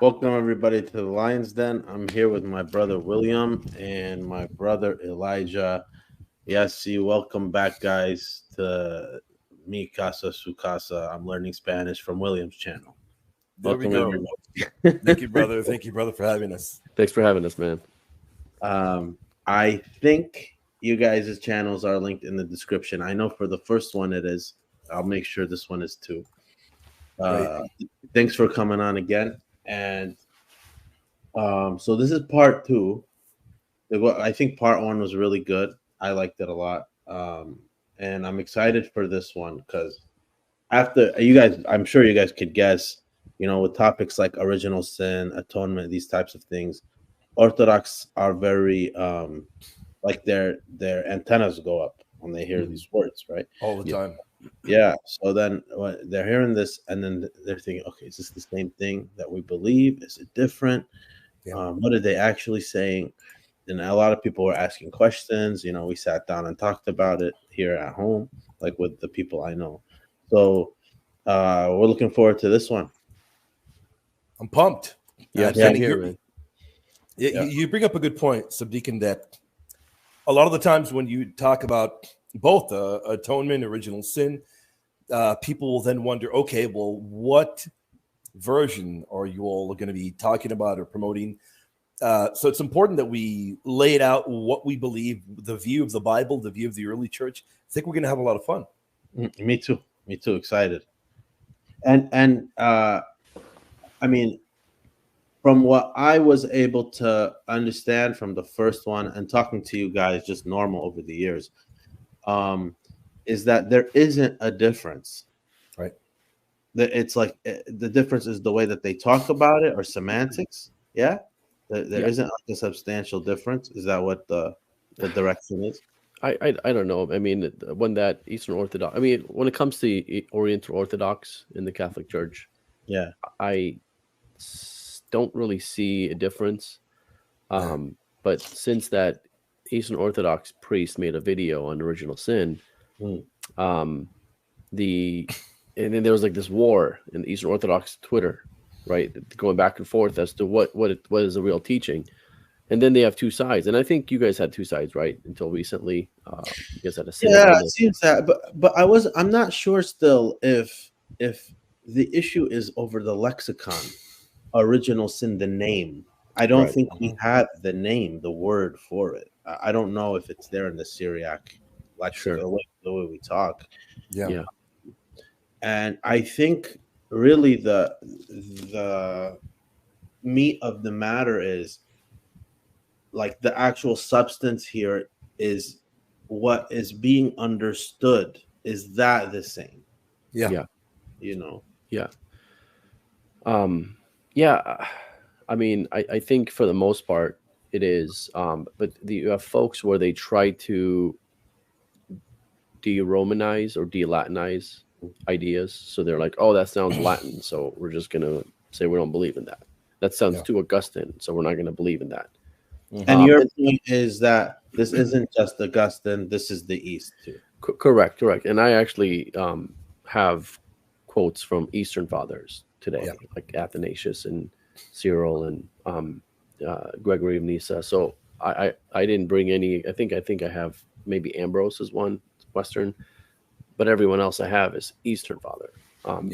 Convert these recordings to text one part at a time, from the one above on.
Welcome everybody to the Lion's Den. I'm here with my brother William and my brother Elijah. Yes, welcome back, guys, to Mi Casa Su Casa. I'm learning Spanish from William's channel. There Welcome, we go. everybody. Thank you, brother. Thank you, brother, for having us. Thanks for having us, man. I think you guys' channels are linked in the description. I know for the first one it is. I'll make sure this one is too. Thanks for coming on again. And so this is part 2. I think part 1 was really good. I liked it a lot. And I'm excited for this one because after you guys, I'm sure you guys could guess, with topics like original sin, atonement, these types of things, Orthodox are very like their antennas go up when they hear these words, right? All the time. Yeah. So then they're hearing this, and then they're thinking, okay, is this the same thing that we believe? Is it different? Yeah. What are they actually saying? And a lot of people were asking questions. We sat down and talked about it here at home, like with the people I know. So we're looking forward to this one. I'm pumped. Yeah, same here, man. You bring up a good point, Subdeacon, that a lot of the times when you talk about both atonement, original sin, people will then wonder, okay, well, what version are you all going to be talking about or promoting? So it's important that we lay it out what we believe, the view of the Bible, the view of the early church. I think we're going to have a lot of fun. Me too. Excited. And I mean, from what I was able to understand from the first one and talking to you guys just normal over the years, is that there isn't a difference, right? That it's like the difference is the way that they talk about it or semantics. Yeah, there isn't like a substantial difference. Is that what the direction is? I don't know. I mean, when that Eastern Orthodox, when it comes to Oriental Orthodox in the Catholic Church, I don't really see a difference. But since that Eastern Orthodox priest made a video on original sin, and then there was like this war in the Eastern Orthodox Twitter, right, going back and forth as to what is the real teaching, and then they have two sides, and I think you guys had two sides, right, until recently. You guys had a it seems that, but I'm not sure still if the issue is over the lexicon, original sin, the name. I don't think we have the name, the word for it. I don't know if it's there in the Syriac lecture, the way we talk. Yeah. And I think really the meat of the matter is like the actual substance here is what is being understood. Is that the same? Yeah. Yeah. I think for the most part it is, but you have folks where they try to de-Romanize or de-Latinize ideas. So they're like, oh, that sounds Latin, so we're just going to say we don't believe in that. That sounds too Augustine, so we're not going to believe in that. And your point is that this isn't just Augustine, this is the East too. Correct. And I actually have quotes from Eastern Fathers today, like Athanasius and Cyril and Gregory of Nyssa. So I didn't bring any. I think I have maybe Ambrose as one Western, but everyone else I have is Eastern Father. And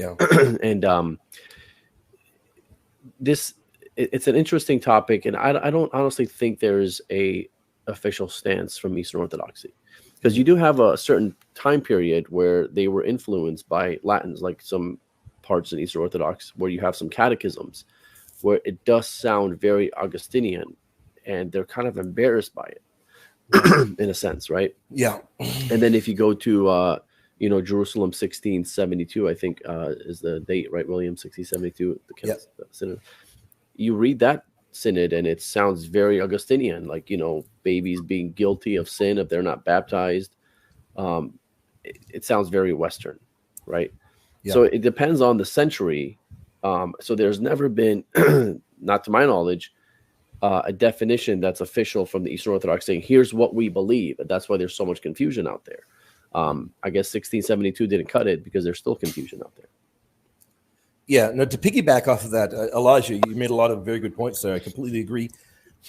it's an interesting topic, and I don't honestly think there's a official stance from Eastern Orthodoxy, because you do have a certain time period where they were influenced by Latins, like some parts in Eastern Orthodox, where you have some catechisms where it does sound very Augustinian, and they're kind of embarrassed by it in a sense, right? Yeah. And then if you go to Jerusalem 1672, I think is the date, right, William? 1672, the synod. You read that synod and it sounds very Augustinian, like, babies being guilty of sin if they're not baptized. It sounds very Western, right? Yeah. So it depends on the century. So there's never been, not to my knowledge, a definition that's official from the Eastern Orthodox saying, here's what we believe. And that's why there's so much confusion out there. I guess 1672 didn't cut it because there's still confusion out there. Yeah, no, to piggyback off of that, Elijah, you made a lot of very good points there. I completely agree.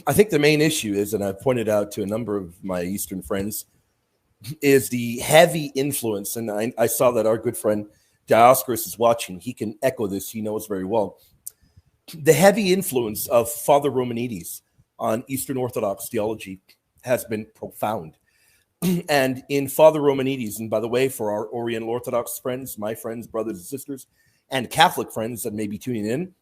I think the main issue is, and I've pointed out to a number of my Eastern friends, is the heavy influence. And I saw that our good friend Dioscorus is watching. He can echo this. He knows very well. The heavy influence of Father Romanides on Eastern Orthodox theology has been profound. And in Father Romanides, and by the way, for our Oriental Orthodox friends, my friends, brothers and sisters, and Catholic friends that may be tuning in,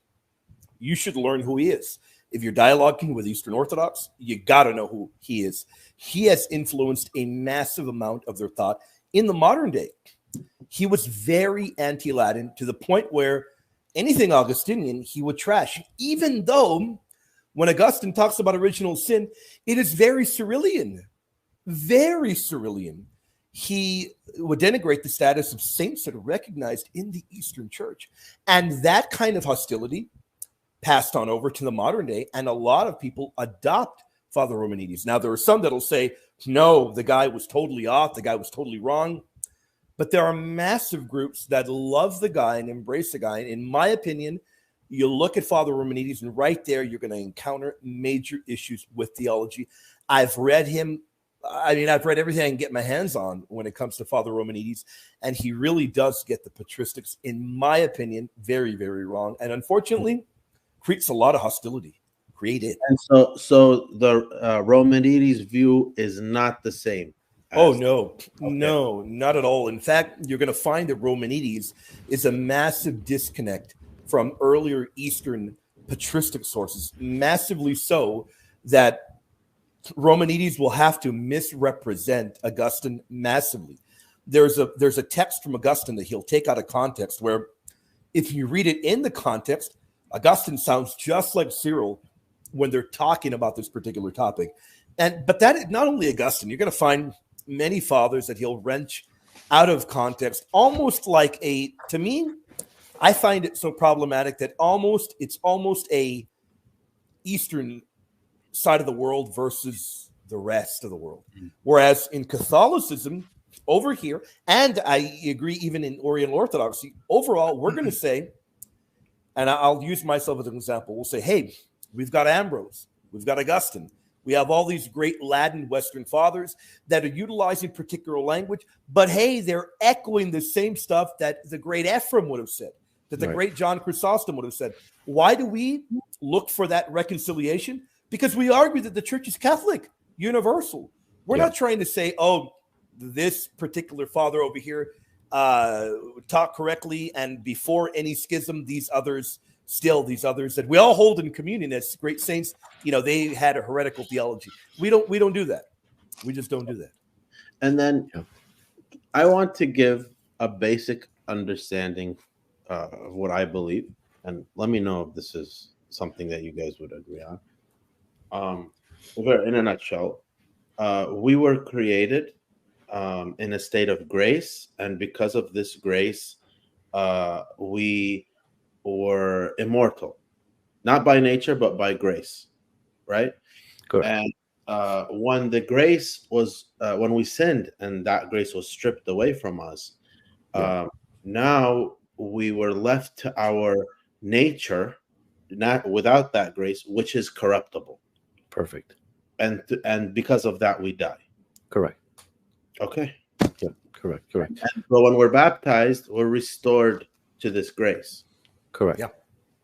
you should learn who he is. If you're dialoguing with Eastern Orthodox, you got to know who he is. He has influenced a massive amount of their thought in the modern day. He was very anti-Latin to the point where anything Augustinian he would trash, even though when Augustine talks about original sin, it is very Cyrillian. Very Cyrillian. He would denigrate the status of saints that are recognized in the Eastern Church. And that kind of hostility passed on over to the modern day, and a lot of people adopt Father Romanides. Now, there are some that'll say, no, the guy was totally off, the guy was totally wrong. But there are massive groups that love the guy and embrace the guy. And in my opinion, you look at Father Romanides, and right there, you're going to encounter major issues with theology. I've read him. I've read everything I can get my hands on when it comes to Father Romanides, and he really does get the patristics, in my opinion, very, very wrong. And unfortunately, creates a lot of hostility. And so the Romanides view is not the same. Oh, no. Okay. No, not at all. In fact, you're going to find that Romanides is a massive disconnect from earlier Eastern patristic sources, massively so that Romanides will have to misrepresent Augustine massively. There's a text from Augustine that he'll take out of context where if you read it in the context, Augustine sounds just like Cyril when they're talking about this particular topic. But that not only Augustine, you're going to find many fathers that he'll wrench out of context, almost like to me, I find it so problematic that it's almost a Eastern side of the world versus the rest of the world. Whereas in Catholicism over here, and I agree even in Oriental Orthodoxy, overall, we're going to say, and I'll use myself as an example, we'll say, hey, we've got Ambrose, we've got Augustine, we have all these great Latin Western fathers that are utilizing particular language, but hey, they're echoing the same stuff that the great Ephraim would have said, that the great John Chrysostom would have said. Why do we look for that reconciliation? Because we argue that the church is Catholic, universal. We're not trying to say, oh, this particular father over here taught correctly, and before any schism, these others that we all hold in communion as great saints, they had a heretical theology. We don't do that. We just don't do that. And then I want to give a basic understanding of what I believe, and let me know if this is something that you guys would agree on. In a nutshell, we were created in a state of grace, and because of this grace, we were immortal, not by nature, but by grace, right? Correct. And when the grace was, when we sinned and that grace was stripped away from us, now we were left to our nature, not without that grace, which is corruptible. Perfect. And because of that, we die. Correct. Okay. Yeah. Correct. And so when we're baptized, we're restored to this grace. Correct. Yeah.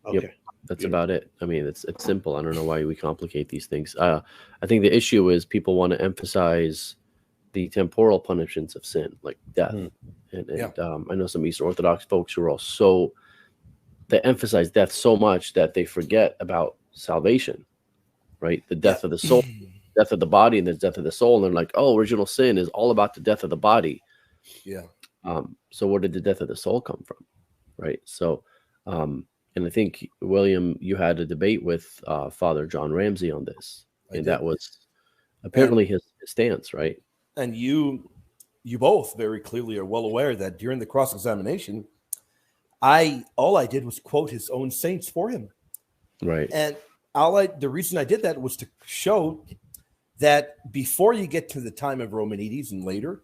Okay. That's about it. I mean, it's simple. I don't know why we complicate these things. I think the issue is people want to emphasize the temporal punishments of sin, like death. And I know some Eastern Orthodox folks who are they emphasize death so much that they forget about salvation, right? The death of the soul, death of the body, and the death of the soul. And they're like, oh, original sin is all about the death of the body. Yeah. So where did the death of the soul come from, right? So, and I think, William, you had a debate with Father John Ramsey on this, and that was apparently his stance, right? And you both very clearly are well aware that during the cross-examination, all I did was quote his own saints for him. Right. And the reason I did that was to show that before you get to the time of Romanides and later,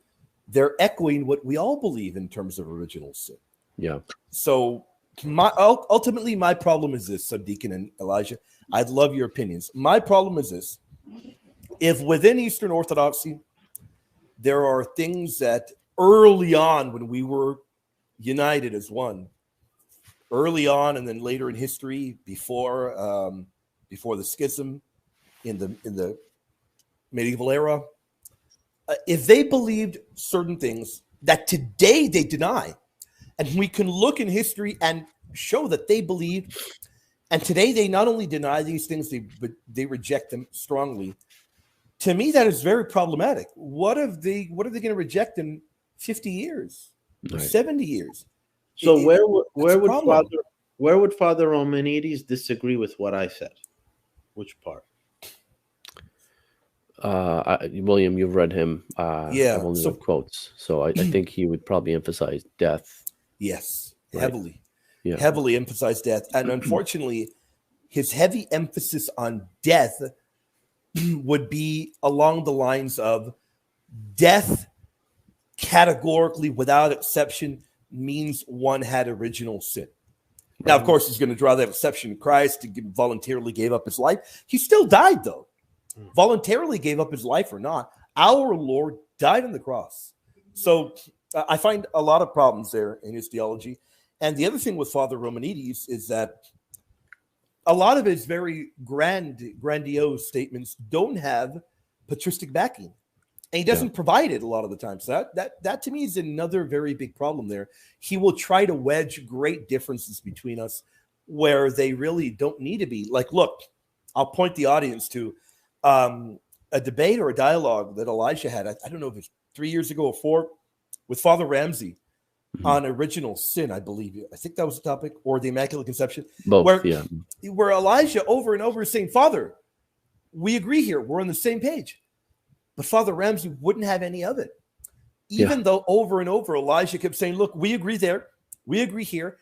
they're echoing what we all believe in terms of original sin. Yeah. So ultimately, my problem is this, Subdeacon and Elijah. I'd love your opinions. My problem is this. If within Eastern Orthodoxy, there are things that early on when we were united as one, early on and then later in history, before the schism in the medieval era, if they believed certain things that today they deny, and we can look in history and show that they believed, and today they not only deny these things, but they reject them strongly. To me, that is very problematic. What are they going to reject in 50 years, or 70 years? So where would Father Romanides disagree with what I said? Which part? William, you've read him. I've only read quotes, so I think he would probably emphasize death. Yes, right? Heavily emphasize death, and unfortunately, his heavy emphasis on death would be along the lines of death categorically, without exception, means one had original sin. Right. Now, of course, he's going to draw that exception. Christ voluntarily gave up his life. He still died, though. Voluntarily gave up his life or not. Our Lord died on the cross. So I find a lot of problems there in his theology. And the other thing with Father Romanides is that a lot of his very grandiose statements don't have patristic backing. And he doesn't provide it a lot of the time. So that to me is another very big problem there. He will try to wedge great differences between us where they really don't need to be. Like, look, I'll point the audience to a debate or a dialogue that Elijah had. I don't know if it's 3 years ago or 4, with Father Ramsey on original sin, I believe. I think that was the topic, or the Immaculate Conception. Both, where Elijah over and over is saying, Father, we agree here. We're on the same page. But Father Ramsey wouldn't have any of it. Even though over and over Elijah kept saying, look, we agree there. We agree here.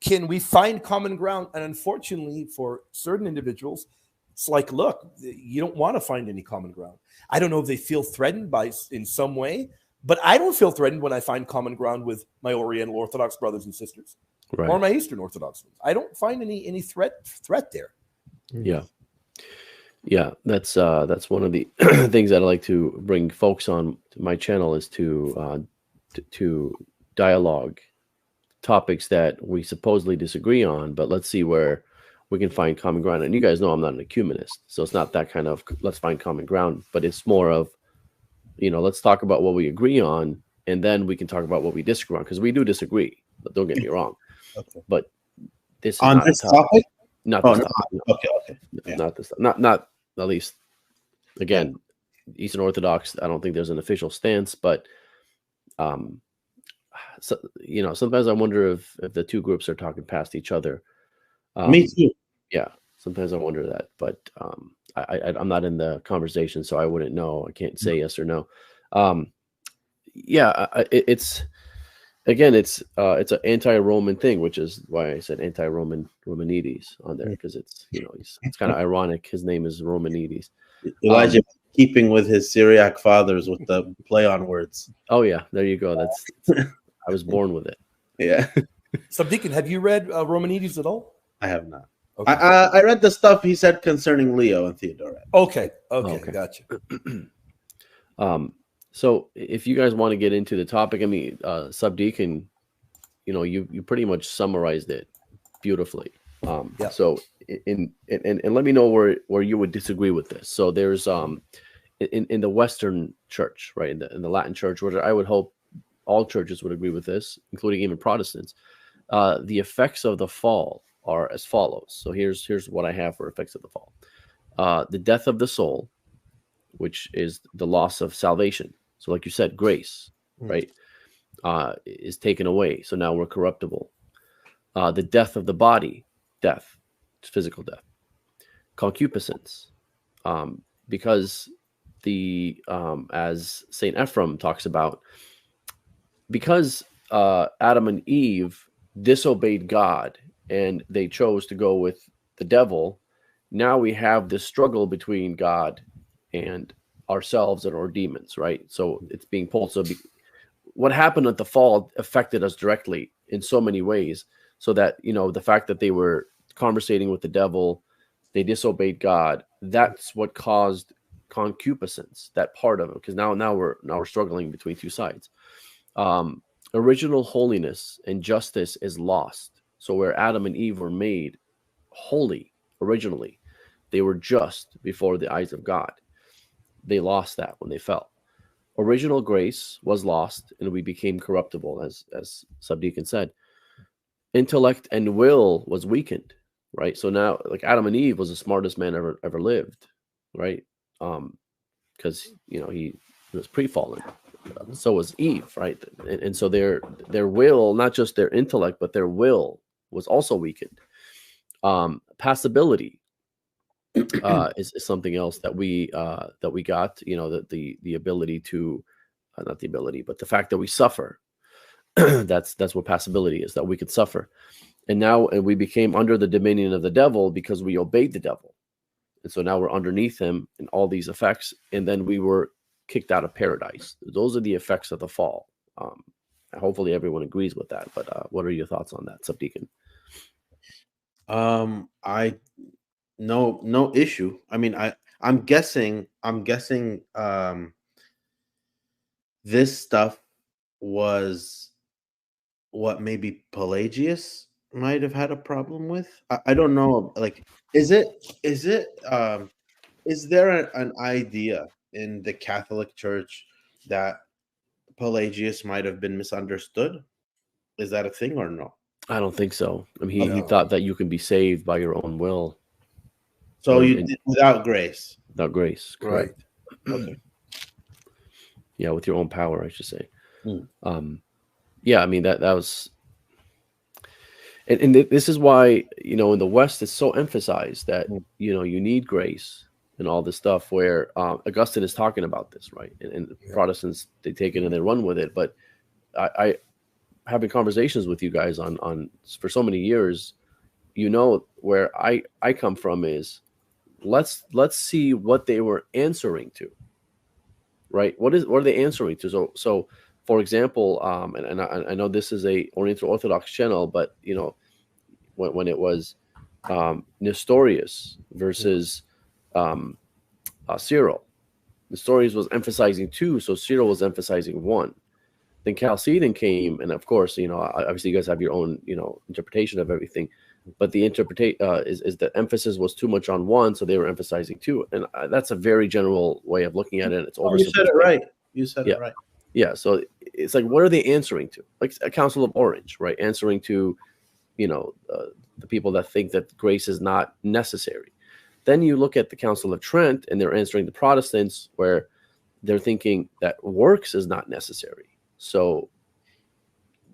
Can we find common ground? And unfortunately, for certain individuals, it's like, look, you don't want to find any common ground. I don't know if they feel threatened in some way, but I don't feel threatened when I find common ground with my Oriental Orthodox brothers and sisters, or my Eastern Orthodox ones. I don't find any threat there. Yeah, that's one of the things that I like to bring folks on to my channel is to dialogue topics that we supposedly disagree on, but let's see where we can find common ground. And you guys know I'm not an ecumenist, so it's not that kind of let's find common ground, but it's more of, let's talk about what we agree on, and then we can talk about what we disagree on, because we do disagree. But don't get me wrong. Okay. But this is on not this topic. Not this topic. No. Okay. Yeah. Not this. Not at least. Again, Eastern Orthodox. I don't think there's an official stance, but sometimes I wonder if the two groups are talking past each other. Me too. Yeah, sometimes I wonder that, but I'm not in the conversation, so I wouldn't know. I can't say yes or no. It's an anti-Roman thing, which is why I said Romanides on there, because it's kind of ironic. His name is Romanides. Elijah keeping with his Syriac fathers with the play on words. Oh yeah, there you go. I was born with it. Yeah. Subdeacon, have you read Romanides at all? I have not. Okay. I read the stuff he said concerning Leo and Theodoret. Okay, gotcha. So if you guys want to get into the topic, I mean, Subdeacon, you pretty much summarized it beautifully. So and let me know where you would disagree with this. So there's in the Western church, right, in the Latin church, which I would hope all churches would agree with this, including even Protestants. The effects of the fall are as follows. So here's what I have for effects of the fall. The death of the soul, which is the loss of salvation. So like you said, grace, right, is taken away. So now we're corruptible. The death of the body, death, physical death. Concupiscence, because as Saint Ephrem talks about, because Adam and Eve disobeyed God and they chose to go with the devil, now we have this struggle between God and ourselves and our demons, right? So it's being pulled. So what happened at the fall affected us directly in so many ways, so that, the fact that they were conversating with the devil, they disobeyed God, that's what caused concupiscence, that part of it, because now we're struggling between two sides. Original holiness and justice is lost. So where Adam and Eve were made holy originally, they were just before the eyes of God. They lost that when they fell. Original grace was lost, and we became corruptible, as Subdeacon said. Intellect and will was weakened, right? So now, like Adam and Eve was the smartest man ever lived, right? Because he was pre-fallen. So was Eve, right? And so their will, not just their intellect, but their will was also weakened. Passability is something else that we got. The ability to, not the ability, but the fact that we suffer. that's what passability is, that we could suffer. And now we became under the dominion of the devil because we obeyed the devil. And so now we're underneath him and all these effects. And then we were kicked out of paradise. Those are the effects of the fall. Hopefully everyone agrees with that. But what are your thoughts on that, Subdeacon? No issue. I mean, I'm guessing this stuff was what maybe Pelagius might have had a problem with. I don't know. Like, is there an idea in the Catholic Church that Pelagius might have been misunderstood? Is that a thing or no? I don't think so. I mean, he thought that you can be saved by your own will. So without grace. Without grace, correct. Right. Okay. Yeah, with your own power, I should say. Yeah, I mean that was, and this is why in the West it's so emphasized that you need grace and all this stuff. Where Augustine is talking about this, right? And Protestants, they take it and they run with it. But I having conversations with you guys on for so many years, where I come from is let's see what they were answering to, right? What are they answering to? So for example, and I know this is a Oriental Orthodox channel, but when it was Nestorius versus Cyril, Nestorius was emphasizing 2, so Cyril was emphasizing 1. Then Chalcedon came, and of course, obviously you guys have your own, interpretation of everything, but the interpretation is the emphasis was too much on 1, so they were emphasizing 2, and that's a very general way of looking at it. It's you said it right. You said it right. Yeah, so it's like, what are they answering to? Like a Council of Orange, right? Answering to, the people that think that grace is not necessary. Then you look at the Council of Trent, and they're answering the Protestants, where they're thinking that works is not necessary. So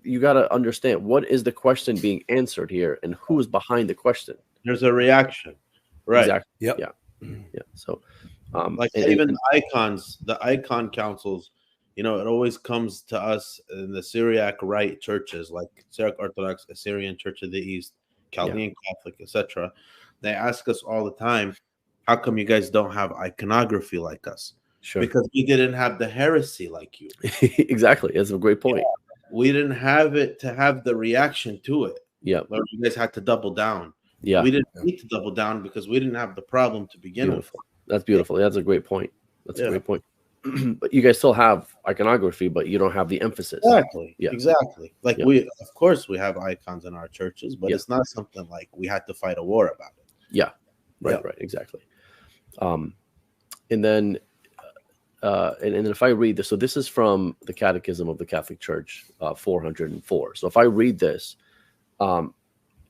you got to understand, what is the question being answered here, and who's behind the question? There's a reaction, right? Exactly. Yep. Yeah. So, even the icon councils, it always comes to us in the Syriac Rite churches, like Syriac Orthodox, Assyrian Church of the East, Chaldean Catholic, etc. They ask us all the time, how come you guys don't have iconography like us? Sure. Because we didn't have the heresy like you. Exactly. That's a great point. We didn't have it to have the reaction to it. Yeah. You guys had to double down. Yeah. We didn't need to double down because we didn't have the problem to begin with. That's beautiful. That's a great point. That's a great point. But you guys still have iconography, but you don't have the emphasis. Exactly. Yeah. Exactly. Like we, of course, we have icons in our churches, but it's not something like we had to fight a war about it. Yeah, right, exactly. And then and if I read this, so this is from the Catechism of the Catholic Church, 404. So if I read this,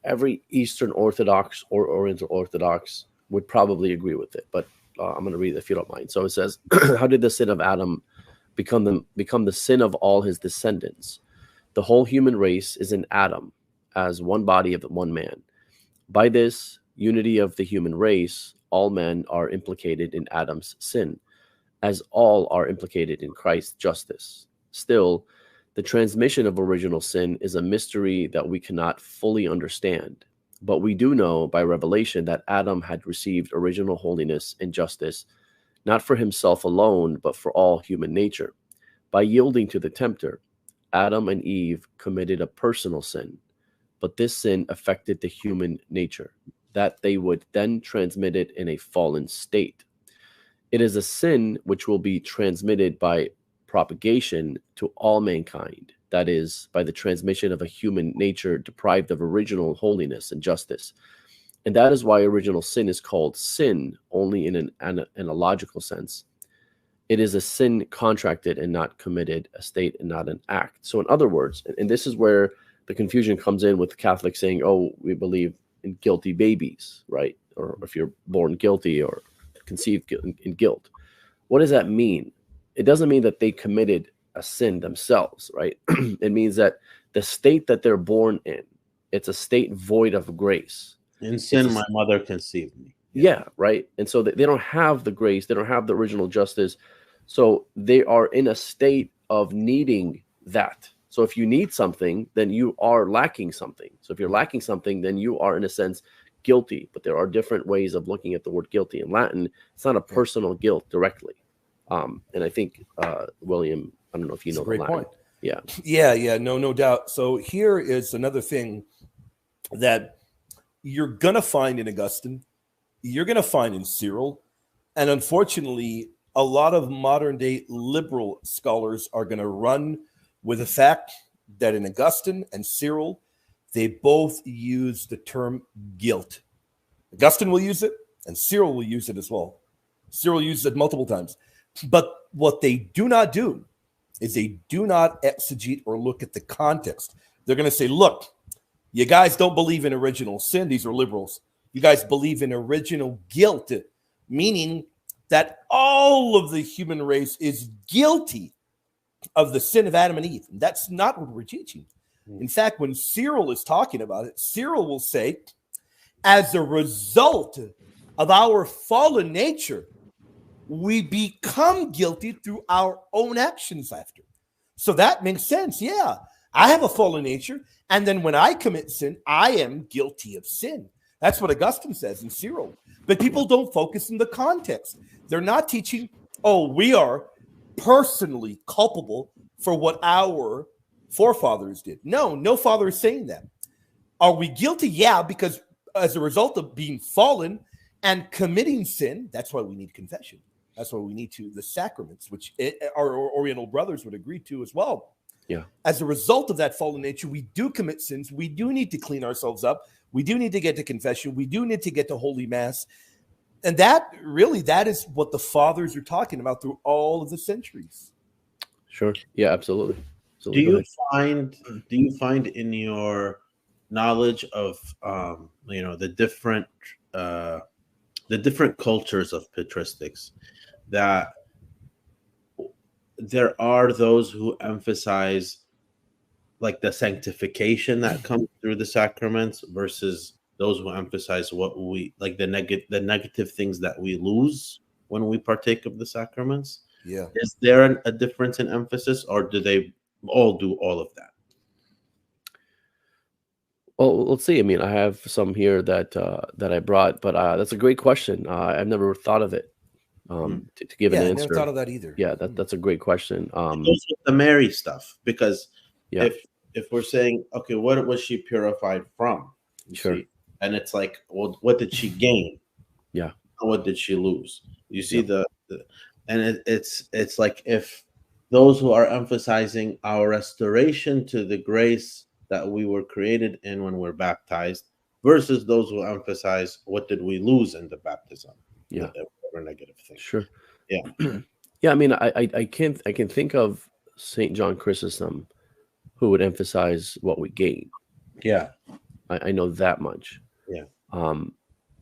every Eastern Orthodox or Oriental Orthodox would probably agree with it, but I'm going to read it if you don't mind. So it says, how did the sin of Adam become the sin of all his descendants? The whole human race is in Adam, as one body of one man. By this unity of the human race, all men are implicated in Adam's sin, as all are implicated in Christ's justice. Still, the transmission of original sin is a mystery that we cannot fully understand. But we do know by revelation that Adam had received original holiness and justice, not for himself alone, but for all human nature. By yielding to the tempter, Adam and Eve committed a personal sin, but this sin affected the human nature, that they would then transmit it in a fallen state. It is a sin which will be transmitted by propagation to all mankind, that is, by the transmission of a human nature deprived of original holiness and justice. And that is why original sin is called sin only in an analogical sense. It is a sin contracted and not committed, a state and not an act. So in other words, and this is where the confusion comes in with Catholics saying, oh, we believe in guilty babies, right? Or if you're born guilty or conceived in guilt. What does that mean? It doesn't mean that they committed a sin themselves, right? It means that the state that they're born in, it's a state void of grace. In sin, my mother conceived me. Yeah, right. And so they don't have the grace, they don't have the original justice. So they are in a state of needing that. So if you need something, then you are lacking something. So if you're lacking something, then you are, in a sense, guilty. But there are different ways of looking at the word guilty in Latin. It's not a personal guilt directly. And I think, William, I don't know if you know the Latin. Point. Yeah, no doubt. So here is another thing that you're going to find in Augustine, you're going to find in Cyril, and unfortunately, a lot of modern-day liberal scholars are going to run with the fact that in Augustine and Cyril, they both use the term guilt. Augustine will use it, and Cyril will use it as well. Cyril uses it multiple times. But what they do not do is they do not exegete or look at the context. They're going to say, look, you guys don't believe in original sin. These are liberals. You guys believe in original guilt, meaning that all of the human race is guilty of the sin of Adam and Eve. And that's not what we're teaching. In fact, when Cyril is talking about it, Cyril will say, as a result of our fallen nature, we become guilty through our own actions after. So that makes sense. Yeah, I have a fallen nature. And then when I commit sin, I am guilty of sin. That's what Augustine says in Cyril. But people don't focus in the context. They're not teaching, oh, we are personally culpable for what our forefathers did. No father is saying that. Are we guilty? Yeah, because as a result of being fallen and committing sin, that's why we need confession. That's why we need the sacraments, which our Oriental brothers would agree to as well. Yeah. As a result of that fallen nature, we do commit sins. We do need to clean ourselves up. We do need to get to confession. We do need to get to Holy Mass. And that is what the fathers are talking about through all of the centuries. Sure. Yeah, absolutely. Do you find in your knowledge of the different cultures of patristics that there are those who emphasize like the sanctification that comes through the sacraments versus those who emphasize what we like the negative things that we lose when we partake of the sacraments? Yeah. Is there a difference in emphasis, or do they all do all of that? Well, let's see. I mean, I have some here that I brought, but that's a great question. I've never thought of it to give an answer. I never thought of that either. Yeah, that's a great question. It goes with the Mary stuff, because if we're saying, okay, what was she purified from? Sure. See? And it's like, well, what did she gain? Yeah. What did she lose? You see and it's like if those who are emphasizing our restoration to the grace that we were created in when we're baptized versus those who emphasize what did we lose in the baptism. Yeah, whatever negative thing. Sure. Yeah. Yeah, I mean, I can think of St. John Chrysostom, who would emphasize what we gain. Yeah, I know that much. Yeah.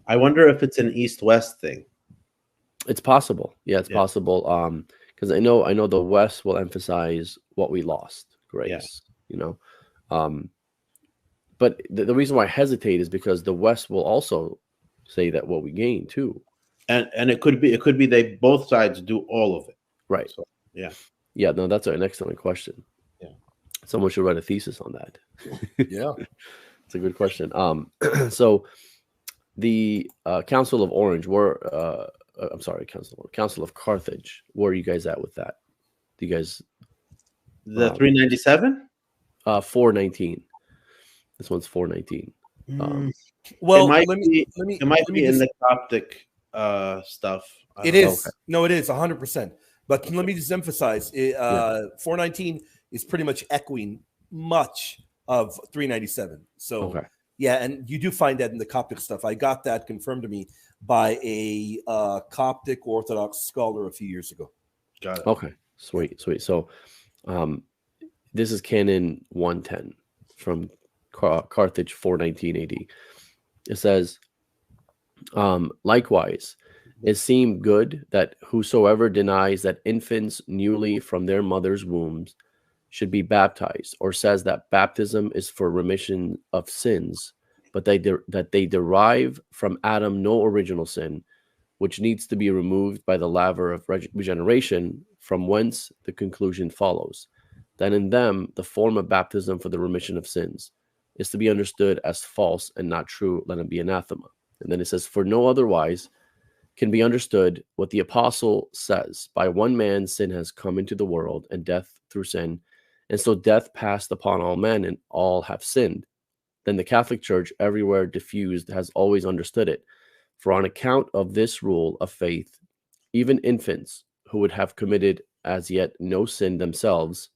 I wonder if it's an East-West thing. It's possible. Yeah, it's possible. Because I know the West will emphasize what we lost, grace. But the reason why I hesitate is because the West will also say that what we gain too. And it could be they both sides do all of it. Right. So, yeah. Yeah, no, that's an excellent question. Yeah. Someone should write a thesis on that. Yeah. It's a good question. So the Council of Orange Council of Carthage. Where are you guys at with that? Do you guys the 397? 419. This one's 419. Well, it might be in the Coptic stuff. It is. No, it is 100%. But let me just emphasize, 419 is pretty much echoing much of 397. So, yeah, and you do find that in the Coptic stuff. I got that confirmed to me by a Coptic Orthodox scholar a few years ago. Got it. Okay, sweet. So, this is Canon 110 from Carthage 419 AD. It says, likewise, it seemed good that whosoever denies that infants newly from their mother's wombs should be baptized, or says that baptism is for remission of sins, but that they derive from Adam no original sin, which needs to be removed by the laver of regeneration, from whence the conclusion follows, that in them the form of baptism for the remission of sins is to be understood as false and not true, let it be anathema. And then it says, for no otherwise can be understood what the apostle says, by one man sin has come into the world, and death through sin, and so death passed upon all men, and all have sinned. Then the Catholic Church, everywhere diffused, has always understood it. For on account of this rule of faith, even infants who would have committed as yet no sin themselves,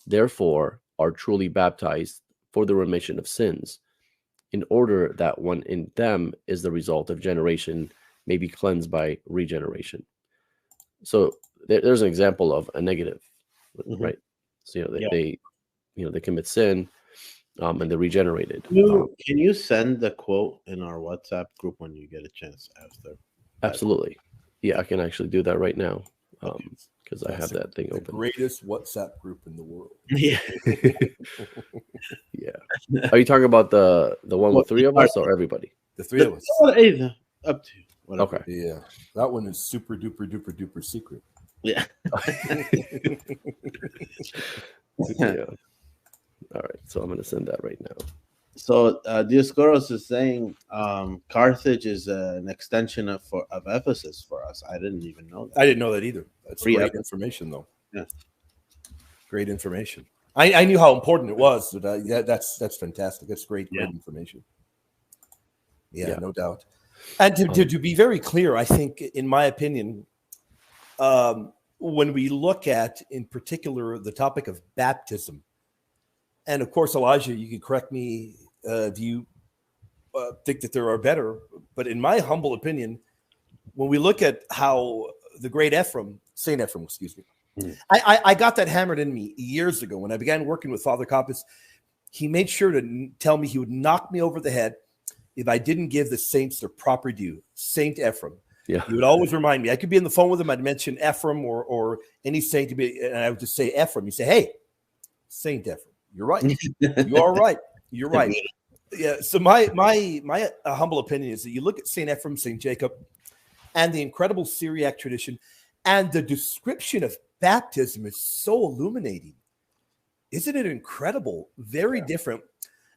therefore are truly baptized for the remission of sins, in order that one in them is the result of generation may be cleansed by regeneration. So there's an example of a negative, right? So they commit sin, and they're regenerated. Can you send the quote in our WhatsApp group when you get a chance after? Absolutely. Yeah, I can actually do that right now. Because I have that thing open. The greatest WhatsApp group in the world. Yeah. Yeah. Are you talking about the one with three of us or everybody? The three of us. Up to you. Whatever. Okay. Yeah. That one is super duper duper duper secret. Yeah. Yeah. All right. So I'm going to send that right now. So Dioscoros is saying Carthage is an extension of Ephesus for us. I didn't even know that. I didn't know that either. That's great information, though. Yeah, great information. I knew how important it was, but that's fantastic. That's great information. Yeah, no doubt. And to be very clear, I think, in my opinion, when we look at, in particular, the topic of baptism, and of course, Elijah, you can correct me if you think that there are better, but in my humble opinion, when we look at how the great Saint Ephraim, excuse me, I got that hammered in me years ago when I began working with Father Coppus. He made sure to tell me he would knock me over the head if I didn't give the saints their proper due. Saint Ephraim. Yeah. He would always remind me. I could be on the phone with him. I'd mention Ephraim or any saint to be, and I would just say Ephraim. He'd say, "Hey, Saint Ephraim, you're right. You are right. You're right." Yeah. So my humble opinion is that you look at Saint Ephraim, Saint Jacob, and the incredible Syriac tradition, and the description of baptism is so illuminating. Isn't it incredible? Very different.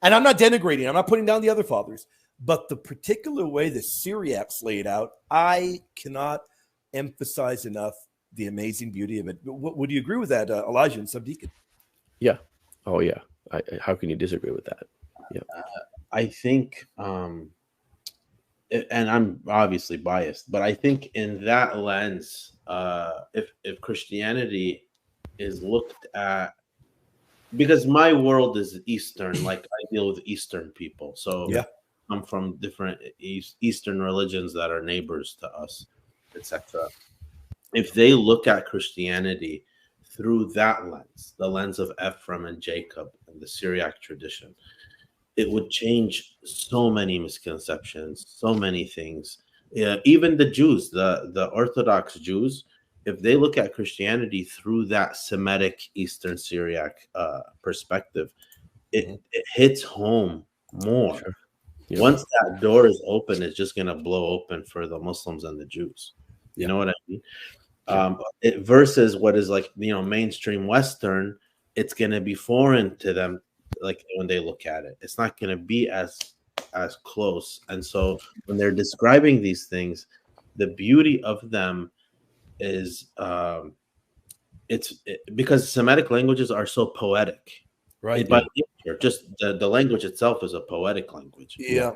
And I'm not denigrating. I'm not putting down the other fathers. But the particular way the Syriacs lay it out, I cannot emphasize enough the amazing beauty of it. Would you agree with that, Elijah and Subdeacon? Yeah. Oh, yeah. How can you disagree with that? Yeah. I think, and I'm obviously biased, but I think in that lens, if Christianity is looked at, because my world is Eastern, like I deal with Eastern people. So come from different Eastern religions that are neighbors to us, etc. If they look at Christianity through that lens, the lens of Ephraim and Jacob and the Syriac tradition, it would change so many misconceptions, so many things. Even the Jews, the Orthodox Jews, if they look at Christianity through that Semitic Eastern Syriac perspective, it hits home more. Sure. Yeah. Once that door is open, it's just going to blow open for the Muslims and the Jews. You know what I mean? Versus what is like, mainstream Western, it's going to be foreign to them. Like when they look at it, it's not going to be as close. And so when they're describing these things, the beauty of them is because Semitic languages are so poetic, right? By nature, just the language itself is a poetic language. Yeah.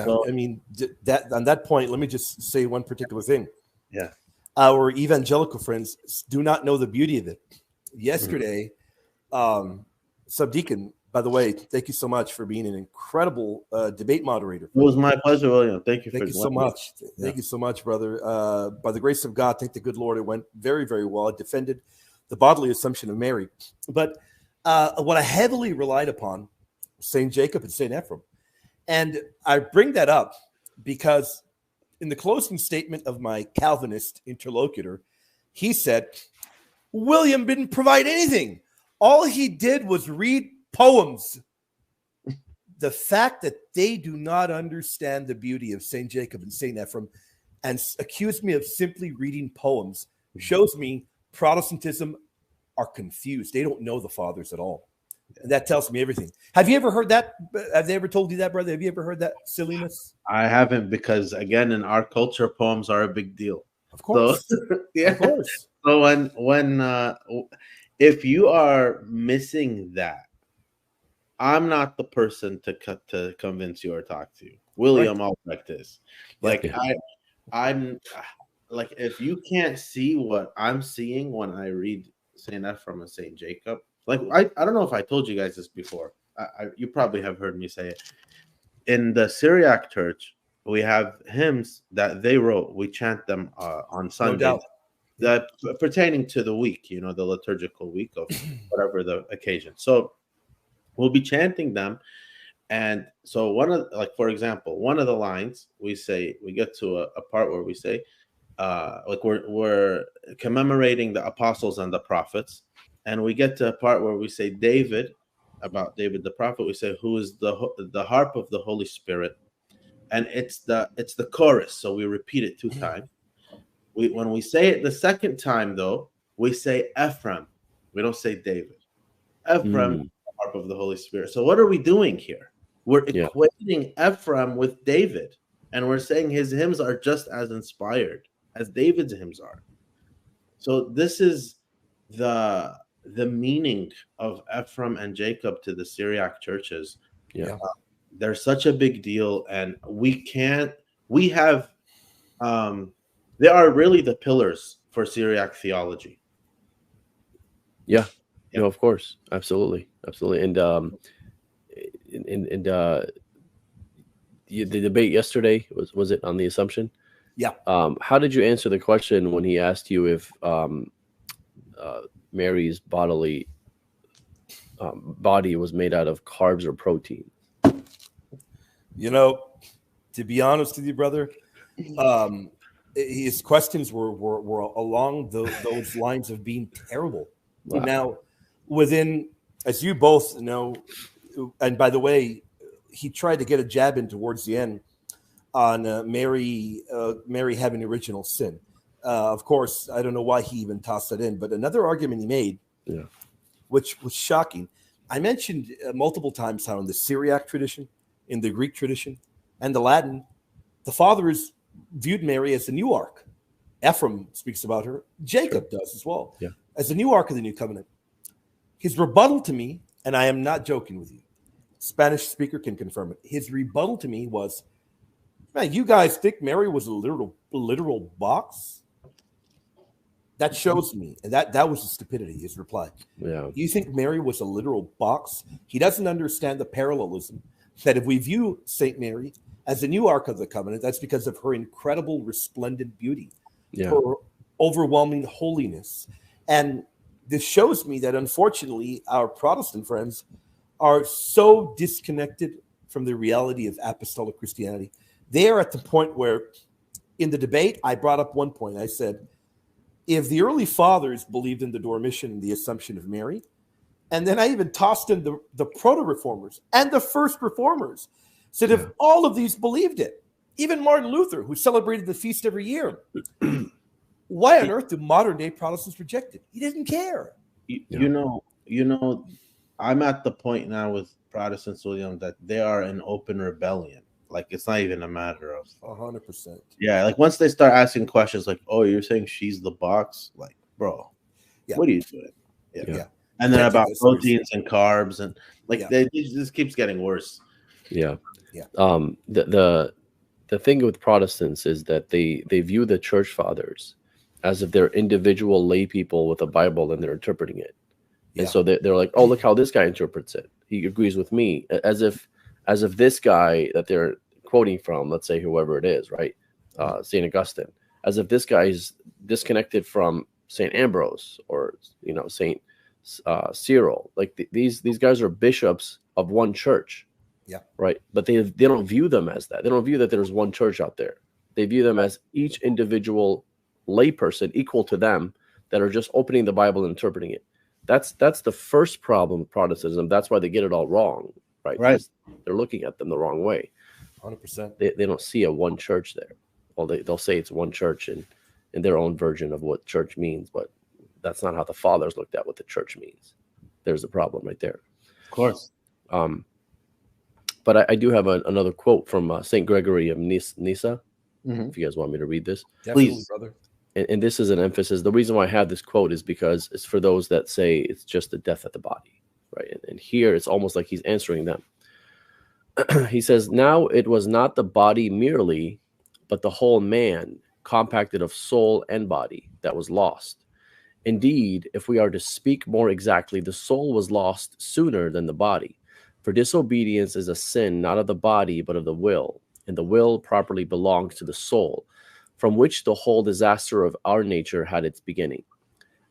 So, I mean, that on that point, let me just say one particular thing. Yeah, our evangelical friends do not know the beauty of it. Yesterday, Subdeacon, by the way, thank you so much for being an incredible debate moderator. It was my pleasure, William. Thank you so much. Thank you so much, brother. By the grace of God, thank the good Lord, it went very, very well. It defended the bodily assumption of Mary. But what I heavily relied upon, St. Jacob and St. Ephraim. And I bring that up because in the closing statement of my Calvinist interlocutor, he said, William didn't provide anything. All he did was read poems. The fact that they do not understand the beauty of St. Jacob and St. Ephraim and accuse me of simply reading poems shows me Protestantism are confused. They don't know the fathers at all. And that tells me everything. Have you ever heard that? Have they ever told you that, brother? Have you ever heard that silliness? I haven't, because again, in our culture, poems are a big deal. Of course. So, yeah. Of course. So when if you are missing that, I'm not the person to convince you or talk to you. William Albrecht is. Like I'm like, if you can't see what I'm seeing when I read St. Ephraim and St. Jacob, like I don't know if I told you guys this before. You probably have heard me say it. In the Syriac church, we have hymns that they wrote. We chant them on Sundays. No doubt. That pertaining to the week, the liturgical week of whatever the occasion. So we'll be chanting them. And so for example, one of the lines we get to a part where we say, like we're commemorating the apostles and the prophets. And we get to a part where we say about David the prophet, we say, who is the harp of the Holy Spirit. And it's the chorus. So we repeat it 2 times. When we say it the second time, though, we say Ephraim. We don't say David. Ephraim, the harp of the Holy Spirit. So what are we doing here? We're equating Ephraim with David. And we're saying his hymns are just as inspired as David's hymns are. So this is the meaning of Ephraim and Jacob to the Syriac churches. They're such a big deal, and they are really the pillars for Syriac theology. No, of course, absolutely. And the debate yesterday was it on the assumption? How did you answer the question when he asked you if Mary's body was made out of carbs or protein? To be honest with you, brother, his questions were along those lines of being terrible. Wow. Now, as you both know, and by the way, he tried to get a jab in towards the end on Mary having original sin. Of course, I don't know why he even tossed that in, but another argument he made, which was shocking. I mentioned multiple times how in the Syriac tradition, in the Greek tradition, and the Latin, the fathers viewed Mary as the new ark. Ephraim speaks about her. Jacob does as well, as the new ark of the new covenant. His rebuttal to me, and I am not joking with you, Spanish speaker can confirm it. His rebuttal to me was, man, you guys think Mary was a literal box? That shows me, and that was the stupidity, his reply. You think Mary was a literal box? He doesn't understand the parallelism that if we view Saint Mary as the new Ark of the Covenant, that's because of her incredible resplendent beauty, her overwhelming holiness. And this shows me that, unfortunately, our Protestant friends are so disconnected from the reality of apostolic Christianity. They are at the point where, in the debate, I brought up one point. I said, if the early fathers believed in the Dormition and the Assumption of Mary, and then I even tossed in the proto-reformers and the first reformers, said if all of these believed it, even Martin Luther, who celebrated the feast every year, why on earth do modern-day Protestants reject it? He didn't care. You know, I'm at the point now with Protestants, William, that they are in open rebellion. Like, it's not even a matter of 100%. Yeah, like once they start asking questions like, "Oh, you're saying she's the box?" Like, bro, what are you doing? Yeah. And then about proteins and carbs and this keeps getting worse. Yeah. The thing with Protestants is that they view the church fathers as if they're individual lay people with a Bible and they're interpreting it. And so they're like, "Oh, look how this guy interprets it. He agrees with me," as if this guy that they're quoting from, let's say whoever it is, right, St. Augustine, as if this guy is disconnected from St. Ambrose or St. Cyril. Like these guys are bishops of one church, right? But they don't view them as that. They don't view that there's one church out there. They view them as each individual layperson equal to them that are just opening the Bible and interpreting it. That's the first problem with Protestantism. That's why they get it all wrong, right? They're looking at them the wrong way. 100%. They don't see a one church there. Well, they'll say it's one church in their own version of what church means, but that's not how the fathers looked at what the church means. There's a problem right there. Of course. But I do have another quote from St. Gregory of Nyssa. If you guys want me to read this. Definitely, please, brother. And this is an emphasis. The reason why I have this quote is because it's for those that say it's just the death of the body, right? And here it's almost like he's answering them. He says, "Now it was not the body merely, but the whole man, compacted of soul and body, that was lost. Indeed, if we are to speak more exactly, the soul was lost sooner than the body. For disobedience is a sin not of the body, but of the will. And the will properly belongs to the soul, from which the whole disaster of our nature had its beginning.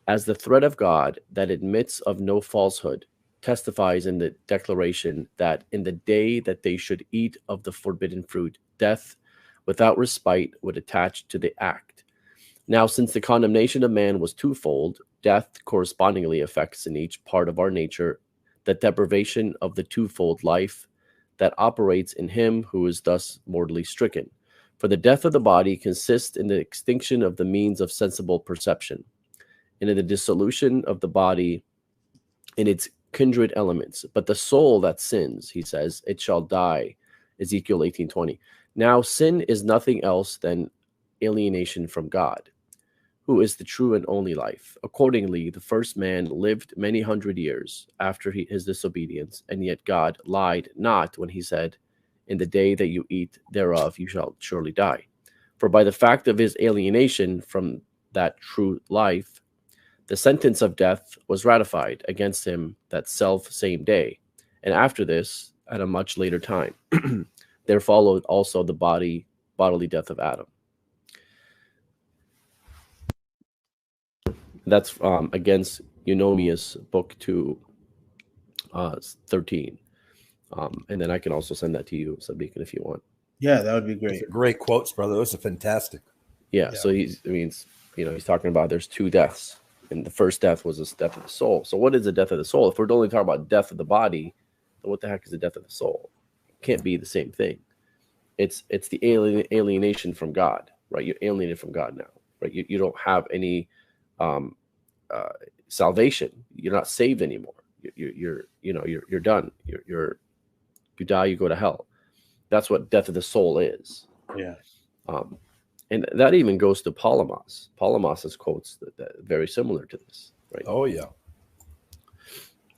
As the thread of God, that admits of no falsehood, testifies in the declaration that in the day that they should eat of the forbidden fruit, death without respite would attach to the act. Now, since the condemnation of man was twofold, death correspondingly affects in each part of our nature the deprivation of the twofold life that operates in him who is thus mortally stricken. For the death of the body consists in the extinction of the means of sensible perception, and in the dissolution of the body in its kindred elements. But the soul that sins, he says, it shall die. Ezekiel 18:20. Now sin is nothing else than alienation from God, who is the true and only life. Accordingly, the first man lived many hundred years after his disobedience, and yet God lied not when he said, in the day that you eat thereof, you shall surely die. For by the fact of his alienation from that true life, the sentence of death was ratified against him that self same day. And after this, at a much later time, there followed also the bodily death of Adam. That's against Eunomius, book 2, 13. And then I can also send that to you, Sabdeacon, if you want. Yeah, that would be great. Great quotes, brother. Those are fantastic. Yeah. So he's talking about there's two deaths, and the first death was the death of the soul. So what is the death of the soul? If we're only talking about death of the body, then what the heck is the death of the soul? It can't be the same thing. It's the alienation from God, right? You're alienated from God now, right? You don't have any salvation. You're not saved anymore. You're done. You die, you go to hell. That's what death of the soul is. Yeah. And that even goes to Polemos. Polemos quotes that very similar to this, right? Oh yeah.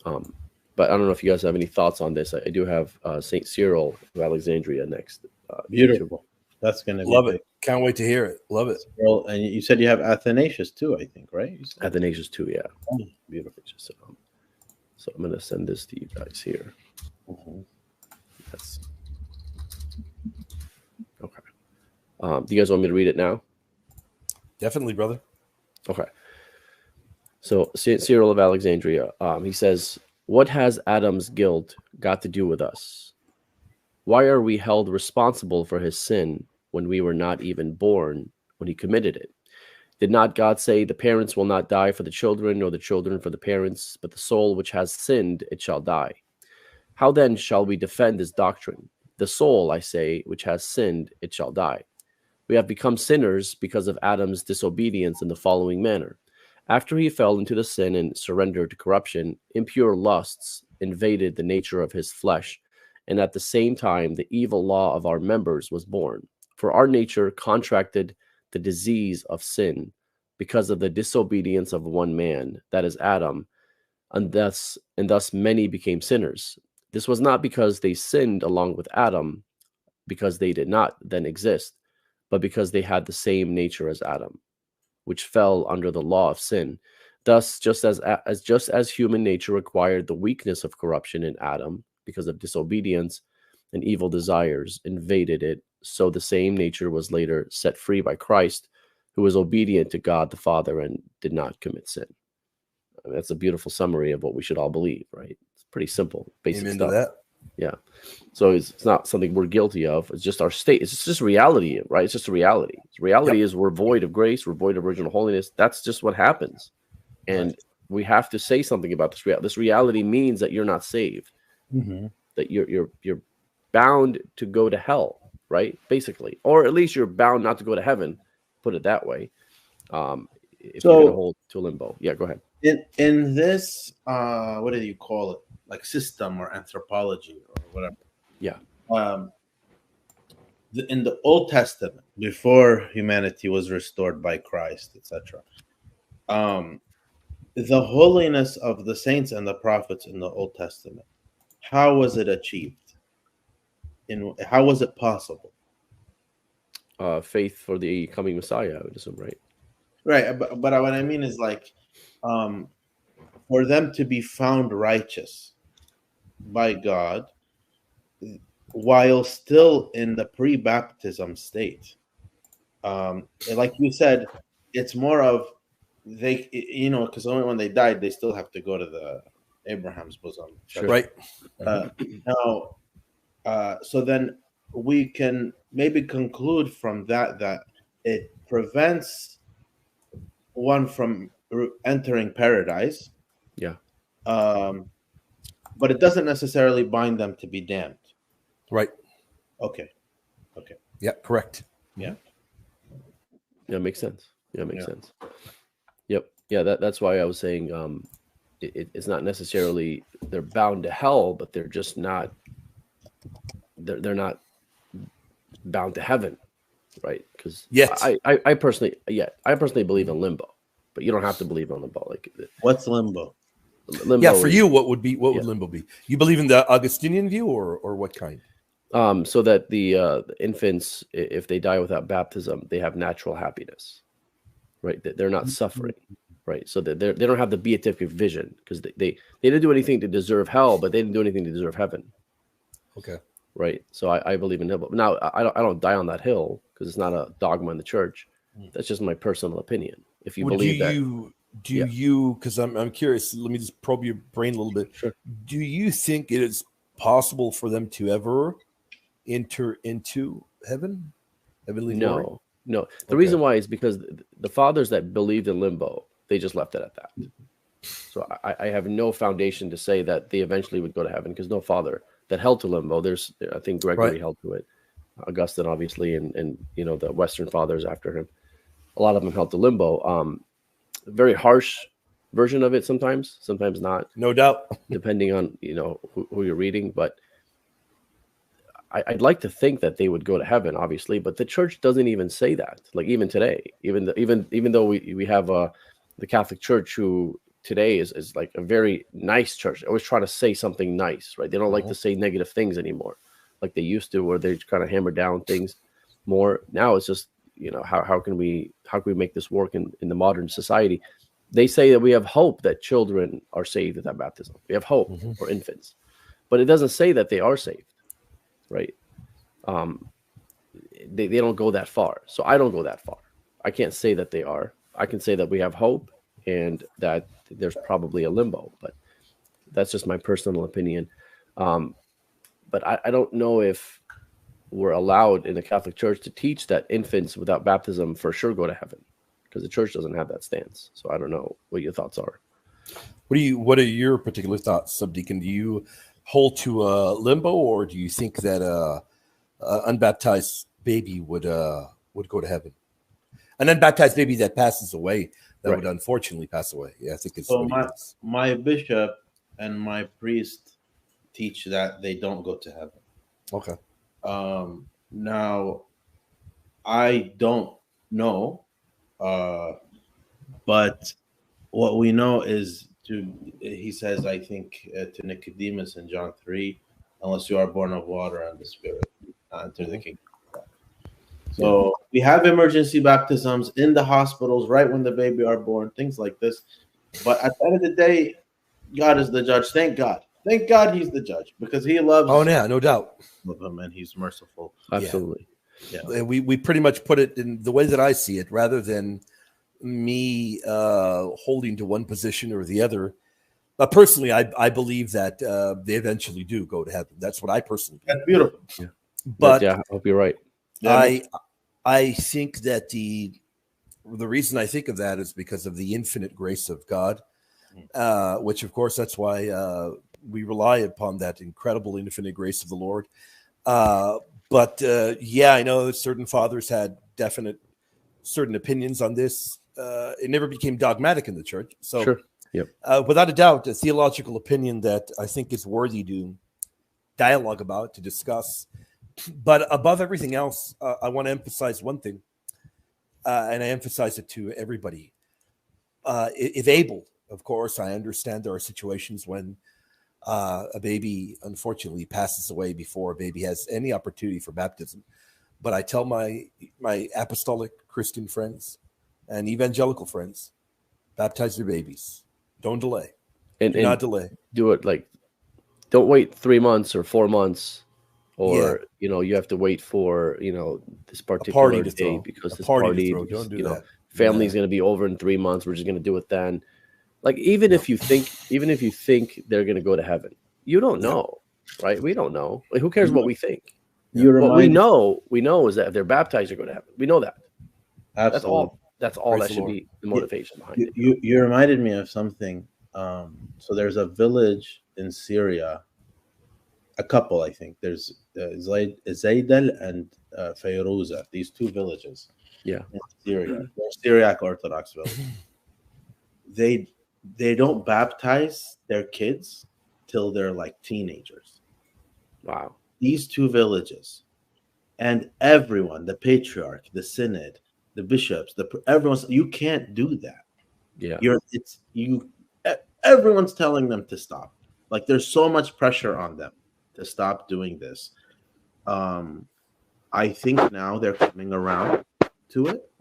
But I don't know if you guys have any thoughts on this. I do have St. Cyril of Alexandria next. Beautiful. That's going to be love it. Can't wait to hear it. Love it. Well, and you said you have Athanasius too, I think, right? Athanasius too, yeah. Beautiful. So I'm going to send this to you guys here. That's okay. Do you guys want me to read it now? Definitely, brother. Okay. So Cyril of Alexandria, he says, what has Adam's guilt got to do with us? Why are we held responsible for his sin when we were not even born when he committed it? Did not God say, the parents will not die for the children, nor the children for the parents, but the soul which has sinned, it shall die? How then shall we defend this doctrine? The soul, I say, which has sinned, it shall die. We have become sinners because of Adam's disobedience in the following manner. After he fell into the sin and surrendered to corruption, impure lusts invaded the nature of his flesh, and at the same time the evil law of our members was born. For our nature contracted the disease of sin because of the disobedience of one man, that is Adam, and thus many became sinners. This was not because they sinned along with Adam, because they did not then exist, but because they had the same nature as Adam, which fell under the law of sin. Thus, just as human nature acquired the weakness of corruption in Adam because of disobedience and evil desires invaded it, so the same nature was later set free by Christ, who was obedient to God the Father and did not commit sin. I mean, that's a beautiful summary of what we should all believe, right? It's pretty simple, basic Amen stuff. to that. Yeah. So it's not something we're guilty of. It's just our state. It's just reality, right? It's just a reality. Reality is we're void of grace. We're void of original holiness. That's just what happens. And we have to say something about this reality. This reality means that you're not saved, that you're bound to go to hell, right? Basically, or at least you're bound not to go to heaven. Put it that way. If you're going to hold to limbo. Yeah, go ahead. In this, what do you call it? Like system or anthropology or whatever. Yeah. In the Old Testament, before humanity was restored by Christ, etc., the holiness of the saints and the prophets in the Old Testament, how was it achieved? How was it possible? Faith for the coming Messiah, I would assume, right? Right, but what I mean is like, for them to be found righteous by God while still in the pre-baptism state, like you said, it's more of they, because only when they died they still have to go to the Abraham's bosom. Sure. Right. Now, so then we can maybe conclude from that it prevents one from entering paradise. Yeah. But it doesn't necessarily bind them to be damned. Right. Okay. Yeah, correct. Yeah. Yeah, makes sense. Yeah, makes sense. Yep. Yeah, that's why I was saying it's not necessarily they're bound to hell, but they're just not they're not bound to heaven, right? Because I personally believe in limbo, but you don't have to believe in limbo. Like, what's limbo? Yeah, for you, what would limbo be? You believe in the Augustinian view, or what kind? So that the infants, if they die without baptism, they have natural happiness, right? That they're not suffering, right? So that they don't have the beatific vision because they didn't do anything to deserve hell, but they didn't do anything to deserve heaven. Okay. Right. So I believe in limbo. Now I don't die on that hill because it's not a dogma in the church. That's just my personal opinion. If you believe that. Do you, because I'm curious, let me just probe your brain a little bit. Sure. Do you think it is possible for them to ever enter into heaven? Heavenly glory? No. The reason why is because the fathers that believed in limbo, they just left it at that. So I have no foundation to say that they eventually would go to heaven because no father that held to limbo. I think Gregory held to it, Augustine obviously, and the Western fathers after him. A lot of them held to limbo. Very harsh version of it sometimes not. No doubt. Depending on, who you're reading. But I'd like to think that they would go to heaven, obviously, but the church doesn't even say that. Like even today, even though we have the Catholic Church, who today is like a very nice church. They always try to say something nice, right? They don't like to say negative things anymore like they used to, where they kind of hammer down things more. Now it's just, how can we make this work in the modern society? They say that we have hope that children are saved at that baptism. We have hope for infants, but it doesn't say that they are saved. right? They don't go that far. So I don't go that far. I can't say that they are. I can say that we have hope and that there's probably a limbo, but that's just my personal opinion. But I don't know if we're allowed in the Catholic Church to teach that infants without baptism for sure go to heaven, because the church doesn't have that stance. So I don't know what your thoughts are. What are your particular thoughts, Subdeacon? Do you hold to limbo, or do you think that a unbaptized baby would go to heaven? An unbaptized baby that passes away, that would unfortunately pass away. Yeah, I think it's so. My bishop and my priest teach that they don't go to heaven. Okay. Now, I don't know, but what we know is he says, I think, to Nicodemus in John 3, unless you are born of water and the Spirit, enter the kingdom. So we have emergency baptisms in the hospitals right when the baby are born, things like this. But at the end of the day, God is the judge. Thank God. Thank God he's the judge, because he loves. Oh, yeah, no doubt. Love him, and he's merciful. Absolutely. Yeah. We pretty much put it in the way that I see it, rather than me holding to one position or the other. Personally, I believe that they eventually do go to heaven. That's what I personally believe. That's beautiful. Yeah. But I hope you're right. I think that the reason I think of that is because of the infinite grace of God, which, of course, that's why we rely upon that incredible infinite grace of the Lord. But I know that certain fathers had certain opinions on this. It never became dogmatic in the church. So, sure. Yep. Without a doubt, a theological opinion that I think is worthy to dialogue about, to discuss. But above everything else, I want to emphasize one thing, and I emphasize it to everybody. If able, of course, I understand there are situations when a baby, unfortunately, passes away before a baby has any opportunity for baptism. But I tell my apostolic Christian friends and evangelical friends, baptize your babies. Don't delay. Do not delay. Do it don't wait 3 months or 4 months, or you have to wait for this particular day because this party. Don't do that. Family's going to be over in 3 months. We're just going to do it then. Even if you think they're going to go to heaven, you don't know, right? We don't know. Who cares what we think? What we know is that if they're baptized, they're going to heaven. We know that. Absolutely. That's all. That should be the motivation behind it. You reminded me of something. So there's a village in Syria, a couple, I think. There's Zaydal and Fayruza, these two villages. Yeah. In Syria. They're Syriac Orthodox villages. They don't baptize their kids till they're like teenagers. Wow. These two villages, and everyone, the patriarch, the synod, the bishops, everyone's, you can't do that. Yeah. Everyone's telling them to stop. There's so much pressure on them to stop doing this. I think now they're coming around to it,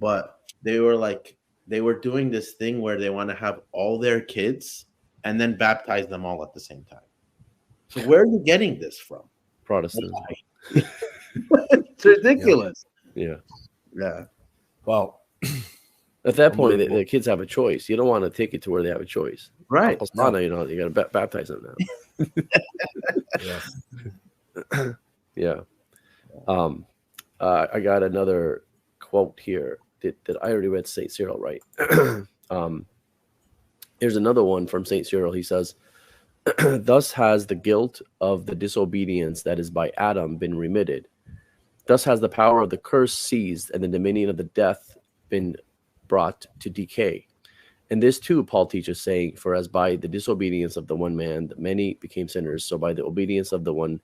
but they were doing this thing where they want to have all their kids and then baptize them all at the same time. So where are you getting this from? Protestantism. It's ridiculous. Yeah. Well, at that point, the kids have a choice. You don't want to take it to where they have a choice. Right. You got to baptize them now. Yeah. I got another quote here that I already read St. Cyril, right? Here's another one from St. Cyril. He says, thus has the guilt of the disobedience that is by Adam been remitted. Thus has the power of the curse ceased, and the dominion of the death been brought to decay. And this too, Paul teaches, saying, for as by the disobedience of the one man, the many became sinners, so by the obedience of the one,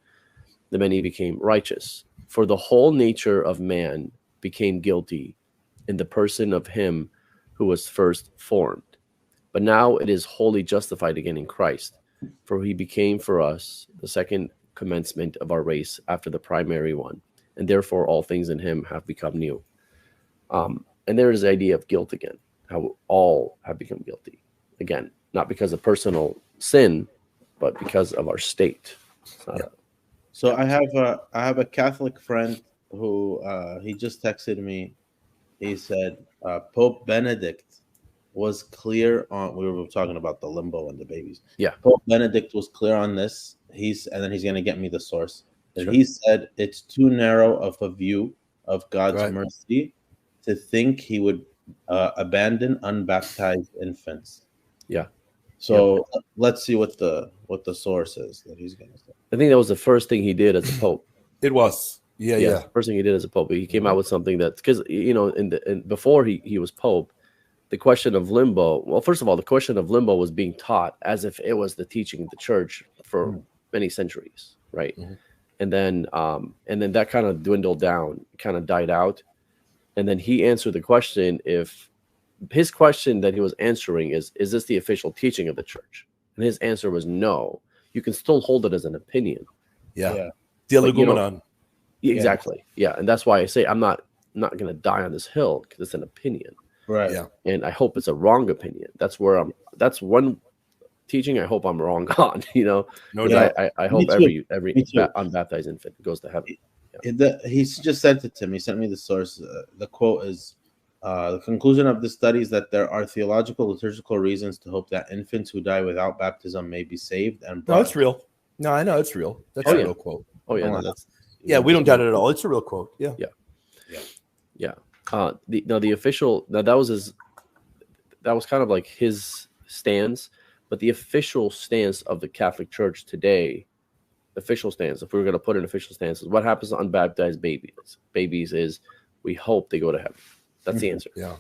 the many became righteous. For the whole nature of man became guilty in the person of him who was first formed. But now it is wholly justified again in Christ, for he became for us the second commencement of our race after the primary one, and therefore all things in him have become new. And there is the idea of guilt again, how all have become guilty. Again, not because of personal sin, but because of our state. It's not So I have a Catholic friend who he just texted me. He said Pope Benedict was clear on. We were talking about the limbo and the babies. Yeah, Pope Benedict was clear on this. And then he's going to get me the source. And sure. he said it's too narrow of a view of God's mercy to think he would abandon unbaptized infants. Yeah. So let's see what the source is that he's going to say. I think that was the first thing he did as a pope. It was. Yeah. First thing he did as a pope. He came out with something that, because, you know, before he was pope, the question of limbo. Well, first of all, the question of limbo was being taught as if it was the teaching of the church for many centuries, right? Mm-hmm. And then that kind of dwindled down, kind of died out. And then he answered the question, if his question that he was answering is this the official teaching of the church? And his answer was no. You can still hold it as an opinion. Yeah. Exactly. Yeah. And that's why I say I'm not going to die on this hill, because it's an opinion. Right. Yeah. And I hope it's a wrong opinion. That's one teaching I hope I'm wrong on, you know. No doubt. I hope every unbaptized infant goes to heaven. Yeah. He's just sent it to me. He sent me the source. The quote is, the conclusion of this study is that there are theological, liturgical reasons to hope that infants who die without baptism may be saved and brought. No, it's real. No, I know it's real. That's a real quote. Oh yeah, we don't doubt it at all. It's a real quote. Yeah. The official, that was kind of like his stance, but the official stance of the Catholic Church today, official stance, if we were going to put an official stance, is what happens to unbaptized babies is we hope they go to heaven. That's the answer. Yeah.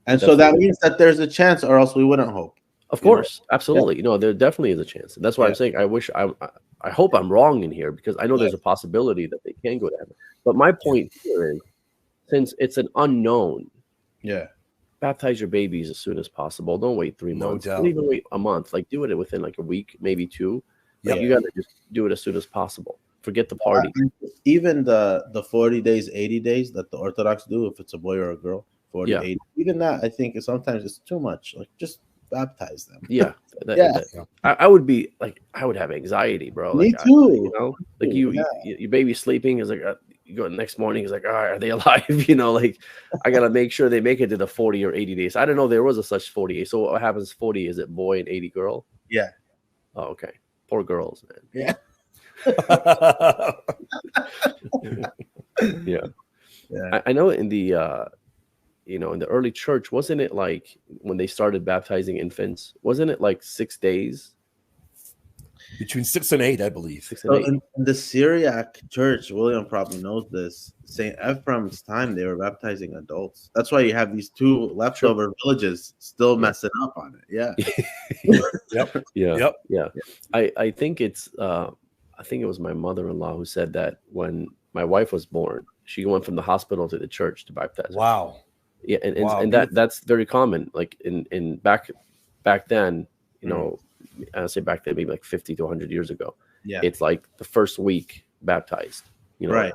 And so that means that there's a chance, or else we wouldn't hope. Of course, absolutely. You know, there definitely is a chance. And that's why I'm saying I hope I'm wrong in here, because I know there's a possibility that they can go to heaven. But my point here is, since it's an unknown, baptize your babies as soon as possible. Don't wait 3 months. Don't even wait a month. Like, do it within like a week, maybe 2. Like, you got to just do it as soon as possible. Forget the party. Even the 40 days, 80 days that the Orthodox do, if it's a boy or a girl, 40, 80, even that, I think sometimes it's too much. Like, just baptize them. I would be like, I would have anxiety, bro. Me like, too. You know, like your baby's sleeping, is like, you go the next morning, is like, all right, are they alive? You know, like, I gotta make sure they make it to the 40 or 80 days. I didn't know there was a such 48. So what happens 40? Is it boy and 80 girl? Yeah. Oh, okay. Poor girls, man. Yeah. I know in the in the early church, wasn't it like when they started baptizing infants, wasn't it like 6 days? Between 6 and 8, I believe. 6 and 8. In the Syriac church, William probably knows this. St. Ephraim's time, they were baptizing adults. That's why you have these 2 leftover villages still messing up on it. Yeah. I think it's I think it was my mother-in-law who said that when my wife was born, she went from the hospital to the church to baptize her. Wow. Yeah, and that's very common. Like in back then, you know, I say back then, maybe like 50 to 100 years ago. Yeah, it's like the first week baptized. You know, right?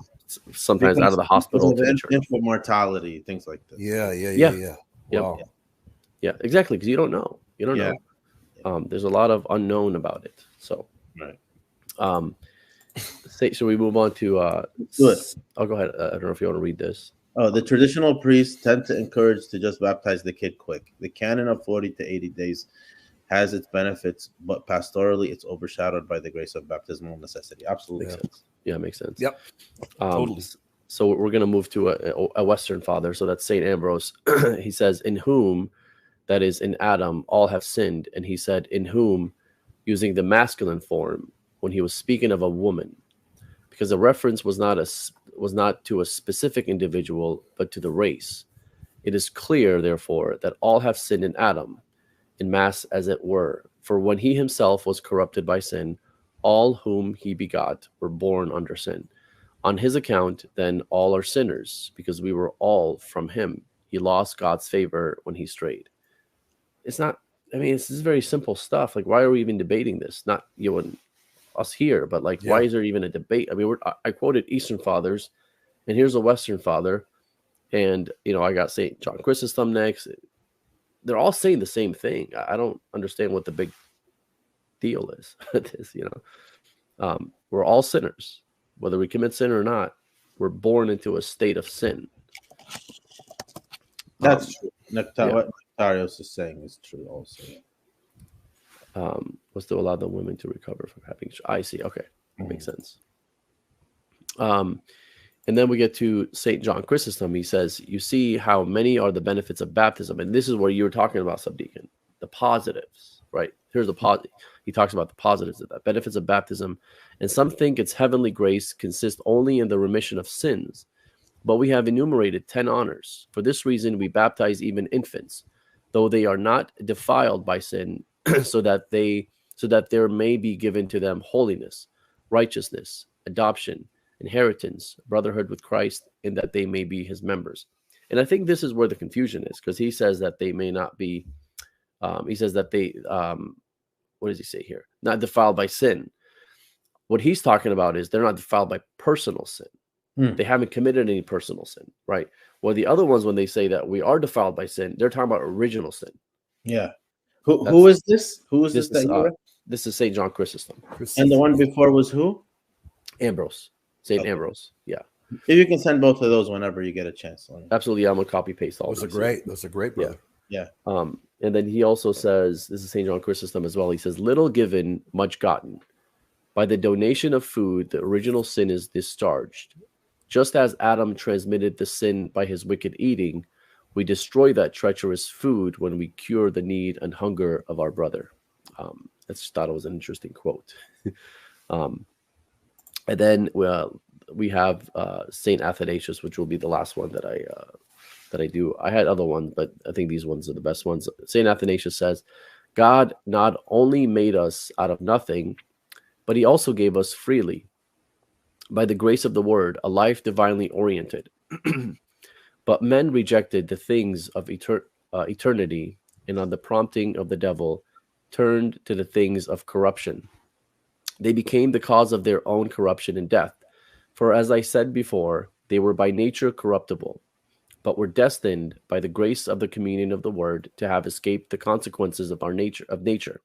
Sometimes out of the hospital to the church. Infant mortality, things like that. Yeah. Wow. Yeah, exactly. Because you don't know. You don't know. There's a lot of unknown about it. So, right. Should we move on to? Do it. I'll go ahead. I don't know if you want to read this. Oh, the traditional priests tend to encourage to just baptize the kid quick. The canon of 40 to 80 days has its benefits, but pastorally, it's overshadowed by the grace of baptismal necessity. Absolutely. Makes sense. Yeah, makes sense. Yep. Totally. So we're going to move to a Western father. So that's St. Ambrose. He says, in whom, that is in Adam, all have sinned. And he said, in whom, using the masculine form when he was speaking of a woman, because the reference was not to a specific individual, but to the race. It is clear, therefore, that all have sinned in Adam, in mass as it were. For when he himself was corrupted by sin, all whom he begot were born under sin. On his account, then, all are sinners, because we were all from him. He lost God's favor when he strayed. It's not, I mean, this is very simple stuff. Like, why are we even debating this? Not you and us here, but like, why is there even a debate? I mean, I quoted Eastern Fathers, and here's a Western Father, and, you know, I got St. John Chrysostom next. They're all saying the same thing. I don't understand what the big deal is. This, you know. We're all sinners, whether we commit sin or not. We're born into a state of sin. That's true. What Nectarios is saying is true also. Was to allow the women to recover from having. I see. Okay, makes sense. And then we get to St. John Chrysostom. He says, "You see how many are the benefits of baptism," and this is where you were talking about, Subdeacon, the positives. Right? Here's the positive. He talks about the positives of that benefits of baptism, and some think its heavenly grace consists only in the remission of sins. But we have enumerated 10 honors. For this reason, we baptize even infants, though they are not defiled by sin, so that there may be given to them holiness, righteousness, adoption, inheritance, brotherhood with Christ, and that they may be his members. And I think this is where the confusion is, because he says that they may not be, he says that they, what does he say here? Not defiled by sin. What he's talking about is they're not defiled by personal sin. They haven't committed any personal sin, right? Well, the other ones, when they say that we are defiled by sin, they're talking about original sin. Yeah. Who is this? Who is this? This is St. John Chrysostom. And the one before was who? Ambrose. St. Ambrose. Yeah. If you can send both of those whenever you get a chance. Absolutely. I'm going to copy paste all those. Those are great, brother. Yeah. And then he also says, this is St. John Chrysostom as well. He says, little given, much gotten. By the donation of food, the original sin is discharged. Just as Adam transmitted the sin by his wicked eating, we destroy that treacherous food when we cure the need and hunger of our brother. I just thought it was an interesting quote. And then we have Saint Athanasius, which will be the last one that I do. I had other ones, but I think these ones are the best ones. Saint Athanasius says, God not only made us out of nothing, but he also gave us freely, by the grace of the word, a life divinely oriented. But men rejected the things of eternity, and on the prompting of the devil, turned to the things of corruption. They became the cause of their own corruption and death. For as I said before, they were by nature corruptible, but were destined by the grace of the communion of the word to have escaped the consequences of nature.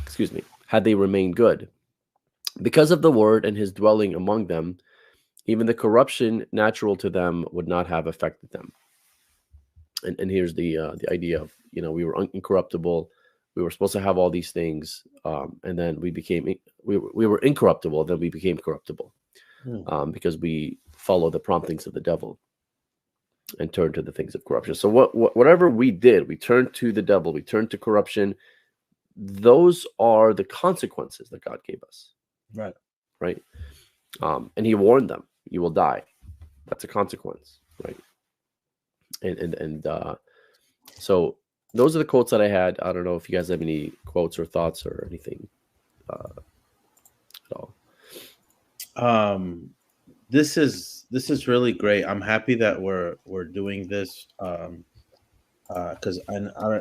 Excuse me, had they remained good. Because of the word and his dwelling among them, even the corruption natural to them would not have affected them. And here's the idea of, we were incorruptible. We were supposed to have all these things, and then we were incorruptible. Then we became corruptible because we follow the promptings of the devil and turned to the things of corruption. So whatever we did, we turned to the devil. We turned to corruption. Those are the consequences that God gave us. Right. And he warned them, you will die. That's a consequence. Right. And so those are the quotes that I had. I don't know if you guys have any quotes or thoughts or anything at all. This is really great. I'm happy that we're doing this because I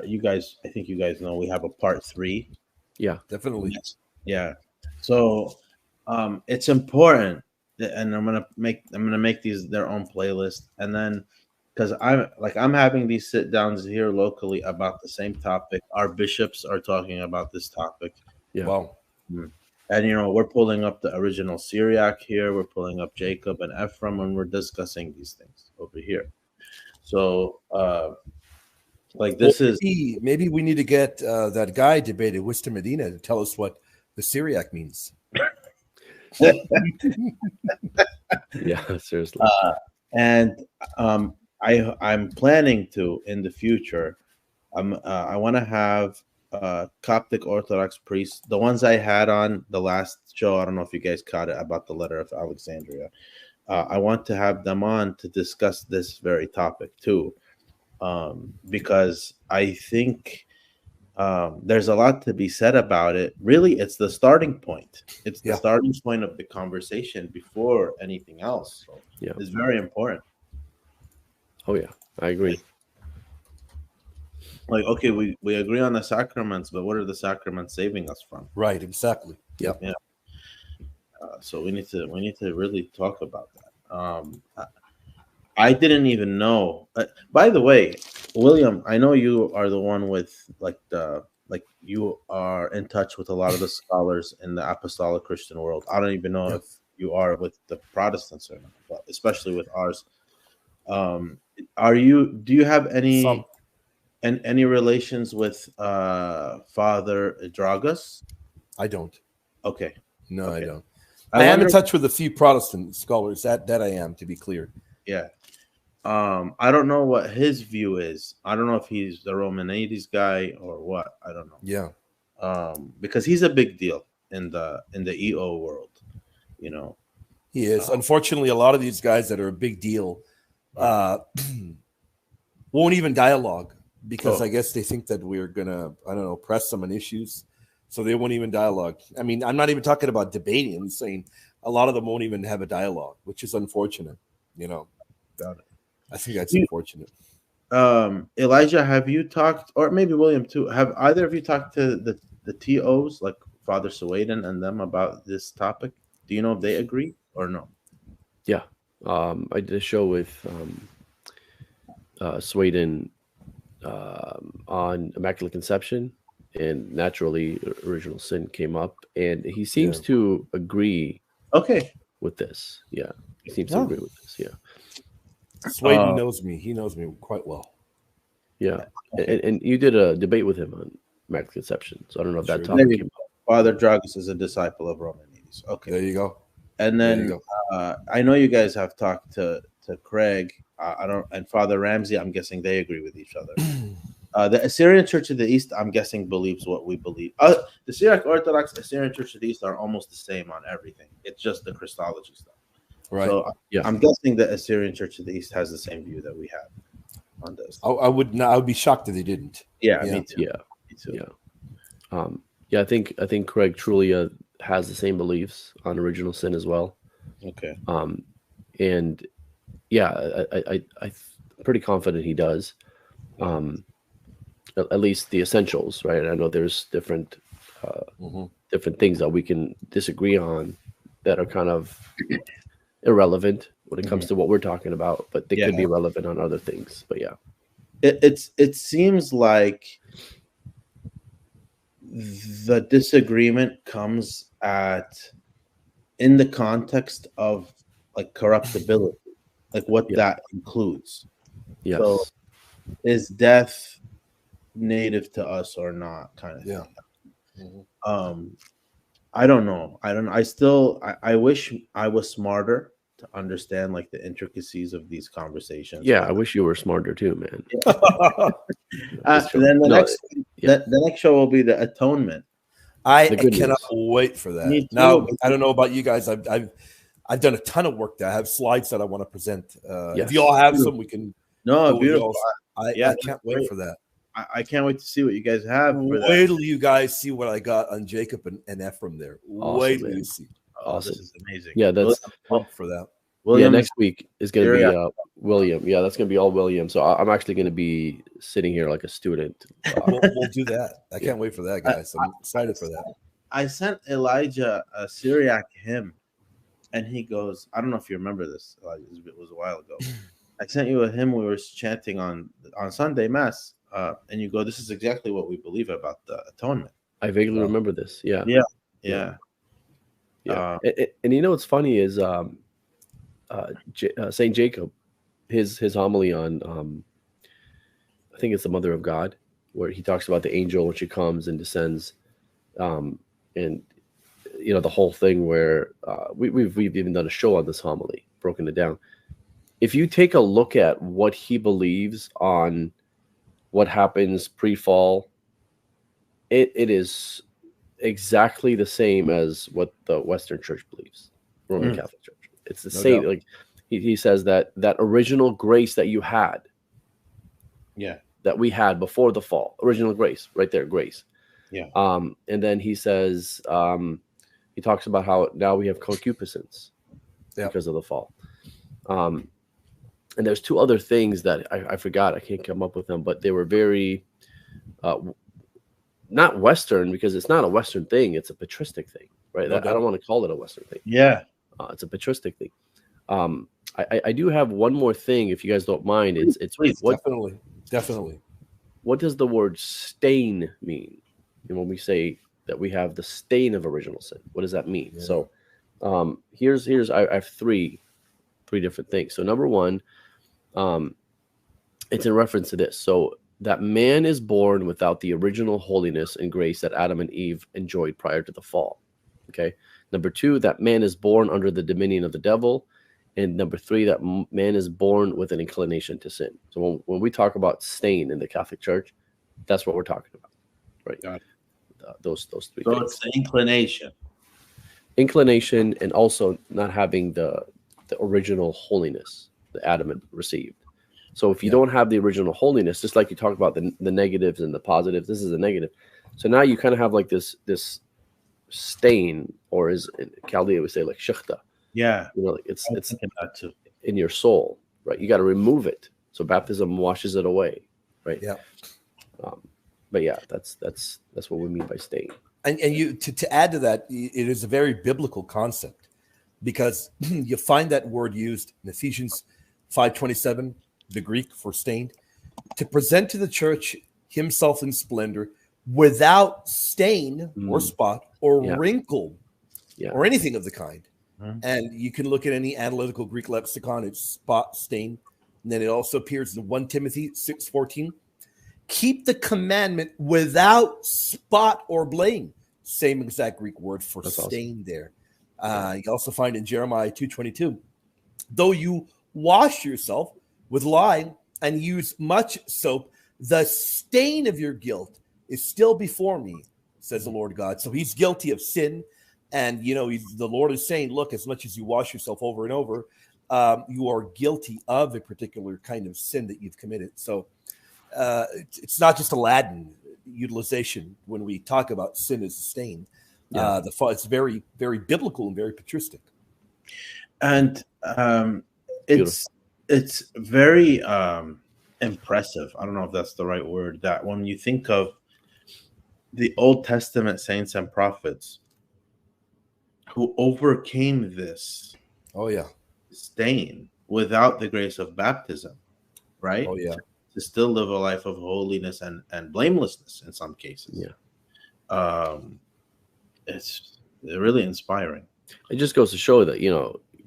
think you guys know we have a part 3. Yeah, definitely. Yeah. So it's important, and I'm gonna make these their own playlist, and then because I'm having these sit downs here locally about the same topic. Our bishops are talking about this topic. Yeah. Wow. And we're pulling up the original Syriac here. We're pulling up Jacob and Ephraim, and we're discussing these things over here. So maybe we need to get that guy debated, Wister Medina, to tell us what the Syriac means. Yeah, seriously. And I'm planning to, in the future, I want to have Coptic Orthodox priests, the ones I had on the last show. I don't know if you guys caught it, about the letter of Alexandria. I want to have them on to discuss this very topic too, because I think there's a lot to be said about it. Really, it's the starting point. It's the starting point of the conversation before anything else. So it's very important. Oh yeah, I agree. Like, okay, we agree on the sacraments, but what are the sacraments saving us from? Right, exactly. Yeah. So we need to really talk about that. I didn't even know. By the way, William, I know you are the one with like the like you are in touch with a lot of the scholars in the apostolic Christian world. I don't even know if you are with the Protestants or not, but especially with ours. Do you have any relations with Father Dragus? I don't. Okay. No, okay. I don't. I am in touch with a few Protestant scholars. That I am, to be clear. Yeah. I don't know what his view is. I don't know if he's the Romanides guy or what. I don't know. Yeah. Because he's a big deal in the EO world, you know. He is. Unfortunately, a lot of these guys that are a big deal won't even dialogue because I guess they think that we're gonna, I don't know, press them on issues. So they won't even dialogue. I mean, I'm not even talking about debating. I'm saying a lot of them won't even have a dialogue, which is unfortunate, you know. Got it. I think that's unfortunate. Elijah, have you talked, or maybe William too, have either of you talked to the TOs, like Father Suwaden and them, about this topic? Do you know if they agree or no? Yeah. I did a show with Suwaden on Immaculate Conception, and naturally Original Sin came up, and he seems to agree with this. Yeah. He seems to agree with this. Yeah. Suwaden knows me. He knows me quite well. Yeah. And you did a debate with him on Immaculate Conception. So I don't know if that topic came up. Father Dragus is a disciple of Romanides. Okay. There you go. And then I know you guys have talked to Craig. And Father Ramsey, I'm guessing they agree with each other. The Assyrian Church of the East, I'm guessing, believes what we believe. The Syriac Orthodox, Assyrian Church of the East are almost the same on everything. It's just the Christology stuff. Right. So I'm guessing the Assyrian Church of the East has the same view that we have on this. I would be shocked if they didn't. Yeah, me too. Yeah, me too. Yeah. I think Craig truly has the same beliefs on Original Sin as well. Okay. And yeah, I'm pretty confident he does. At least the essentials, right? I know there's different things that we can disagree on that are kind of irrelevant when it comes to what we're talking about, but they could be relevant on other things. But yeah, it seems like the disagreement comes in the context of like corruptibility, like what that includes. Yes. So is death native to us or not, kind of thing. I don't know. I wish I was smarter to understand like the intricacies of these conversations. Yeah, I wish you were smarter too, man. Then the next show will be the atonement. I cannot wait for that. Now, I don't know about you guys. I've done a ton of work there. I have slides that I want to present. If you all have some, we can. No, beautiful. I can't wait for that. I can't wait to see what you guys have. Wait till you guys see what I got on Jacob and Ephraim there. Awesome, wait till you see. Awesome. This is amazing. Yeah, that's pumped for that. William, next week is going to be William. Yeah, that's going to be all William. So I'm actually going to be sitting here like a student. We'll do that. I can't wait for that, guys. I'm excited for that. I sent Elijah a Syriac hymn, and he goes, I don't know if you remember this, Elijah, it was a while ago. I sent you a hymn we were chanting on Sunday Mass, and you go, this is exactly what we believe about the atonement. I vaguely remember this. Yeah. And you know what's funny is Saint Jacob, his homily on I think it's the Mother of God, where he talks about the angel when she comes and descends, and you know the whole thing where we've even done a show on this homily, broken it down. If you take a look at what he believes on what happens pre-fall, it is exactly the same as what the Western Church believes, Roman Catholic Church. It's the same. Doubt. Like he says that original grace that you had, that we had before the fall, original grace, right there, grace. Yeah. And then he says he talks about how now we have concupiscence because of the fall. And there's two other things that I forgot. I can't come up with them, but they were very not Western, because it's not a Western thing. It's a patristic thing, right? I don't want to call it a Western thing. Yeah. It's a patristic thing. I do have one more thing, if you guys don't mind. It's definitely. What does the word stain mean? when we say that we have the stain of original sin. What does that mean? Yeah. So here's I have three different things. So number one, it's in reference to this. So that man is born without the original holiness and grace that Adam and Eve enjoyed prior to the fall. Okay. Number two, that man is born under the dominion of the devil. And number three, that man is born with an inclination to sin. So when we talk about stain in the Catholic Church, that's what we're talking about, right? Got it. Those three so things. It's the inclination, and also not having the original holiness that Adam had received. So if you don't have the original holiness, just like you talk about the negatives and the positives, this is a negative. So now you kind of have like this stain, or as in Chaldea would say, like shechta. Yeah, like it's in your soul, right? You got to remove it. So baptism washes it away, right? Yeah. But yeah, that's what we mean by stain. And you to add to that, it is a very biblical concept, because you find that word used in Ephesians 5:27, the Greek for stained, to present to the church himself in splendor, without stain or spot or wrinkle or anything of the kind. And you can look at any analytical Greek lexicon, it's spot, stain. And then it also appears in 1 Timothy 6:14. Keep the commandment without spot or blame. Same exact Greek word for stain there. You also find in Jeremiah 2:22, though you wash yourself with lye and use much soap, the stain of your guilt is still before me, says the Lord God. So he's guilty of sin. And, the Lord is saying, look, as much as you wash yourself over and over, you are guilty of a particular kind of sin that you've committed. So it's not just a Latin utilization when we talk about sin as a stain. It's very, very biblical and very patristic. And it's very impressive. I don't know if that's the right word, that when you think of the Old Testament saints and prophets who overcame this stain without the grace of baptism, right? Oh, yeah. To still live a life of holiness and blamelessness in some cases. Yeah. It's really inspiring. It just goes to show that,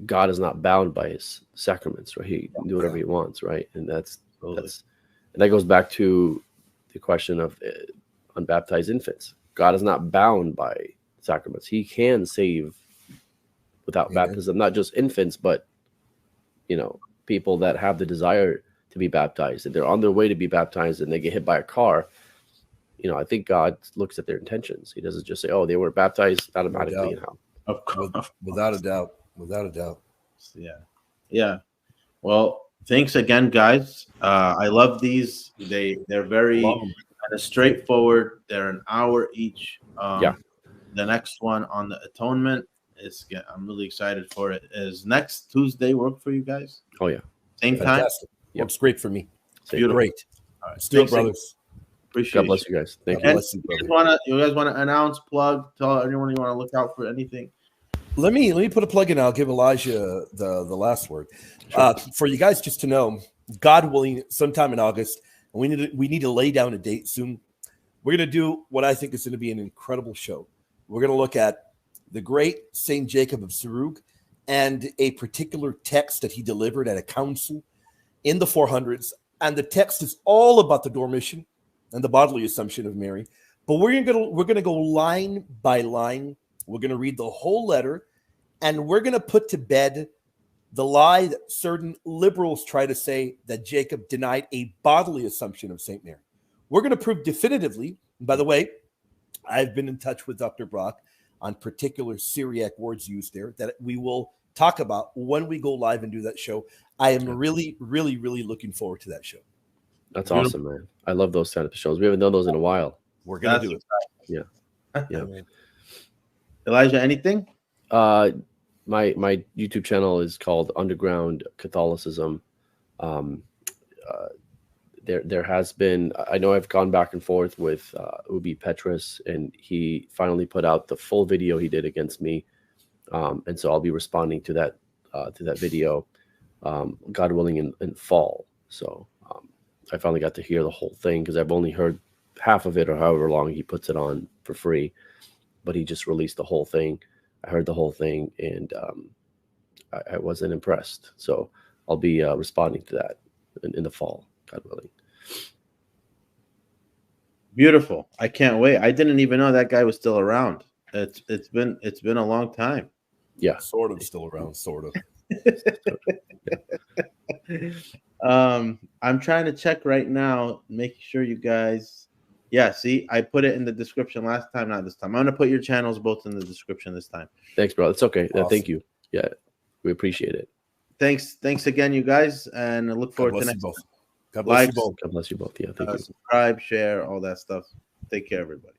God is not bound by his sacraments, right? He can do whatever he wants, right? And and that goes back to the question of unbaptized infants. God is not bound by sacraments. He can save without baptism, not just infants, but people that have the desire to be baptized, and they're on their way to be baptized and they get hit by a car. I think God looks at their intentions. He doesn't just say, oh, they were baptized automatically. Of course. Without a doubt. Yeah. Well, thanks again, guys. I love these. They're very kind of straightforward. They're an hour each. The next one on the atonement I'm really excited for it. Is next Tuesday work for you guys? Oh yeah. Same time? Yep. Works great for me. Beautiful. Great. All right. Let's do it, brothers. Appreciate God bless you guys. Thank you. You guys want to announce, plug, tell anyone you want to look out for anything? Let me put a plug in. I'll give Elijah the last word. Sure. For you guys just to know, God willing, sometime in August, and we need to lay down a date soon. We're going to do what I think is going to be an incredible show. We're going to look at the great Saint Jacob of Syriac and a particular text that he delivered at a council in the 400s. And the text is all about the Dormition and the bodily assumption of Mary. But we're going to go line by line. We're going to read the whole letter, and we're going to put to bed the lie that certain liberals try to say that Jacob denied a bodily assumption of St. Mary. We're going to prove definitively, and by the way, I've been in touch with Dr. Brock on particular Syriac words used there that we will talk about when we go live and do that show. I am really, really, really looking forward to that show. That's awesome, man. I love those kind of shows. We haven't done those in a while. We're going to do it. Yeah. Elijah, anything? My YouTube channel is called Underground Catholicism. There has been, I know I've gone back and forth with Ubi Petrus, and he finally put out the full video he did against me, and so I'll be responding to that video, God willing, in fall. So I finally got to hear the whole thing, because I've only heard half of it or however long he puts it on for free, but he just released the whole thing. I heard the whole thing, and I wasn't impressed. So I'll be responding to that in the fall, God willing. Beautiful. I can't wait. I didn't even know that guy was still around. It's been a long time. Yeah, sort of still around, sort of. I'm trying to check right now, making sure you guys. Yeah, see, I put it in the description last time, not this time. I'm gonna put your channels both in the description this time. Thanks, bro. It's okay. Awesome. Thank you. Yeah, we appreciate it. Thanks again, you guys, and I look forward to next time. God bless you both. God bless you both. Yeah, thank you. Subscribe, share, all that stuff. Take care, everybody.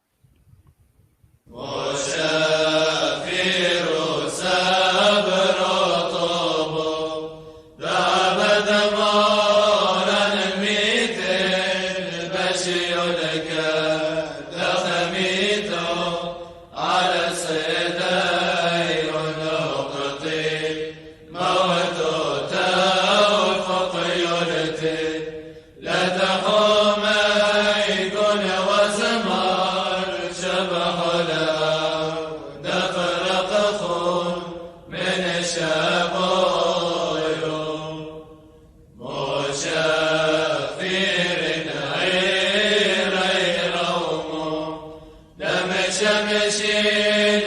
شمشين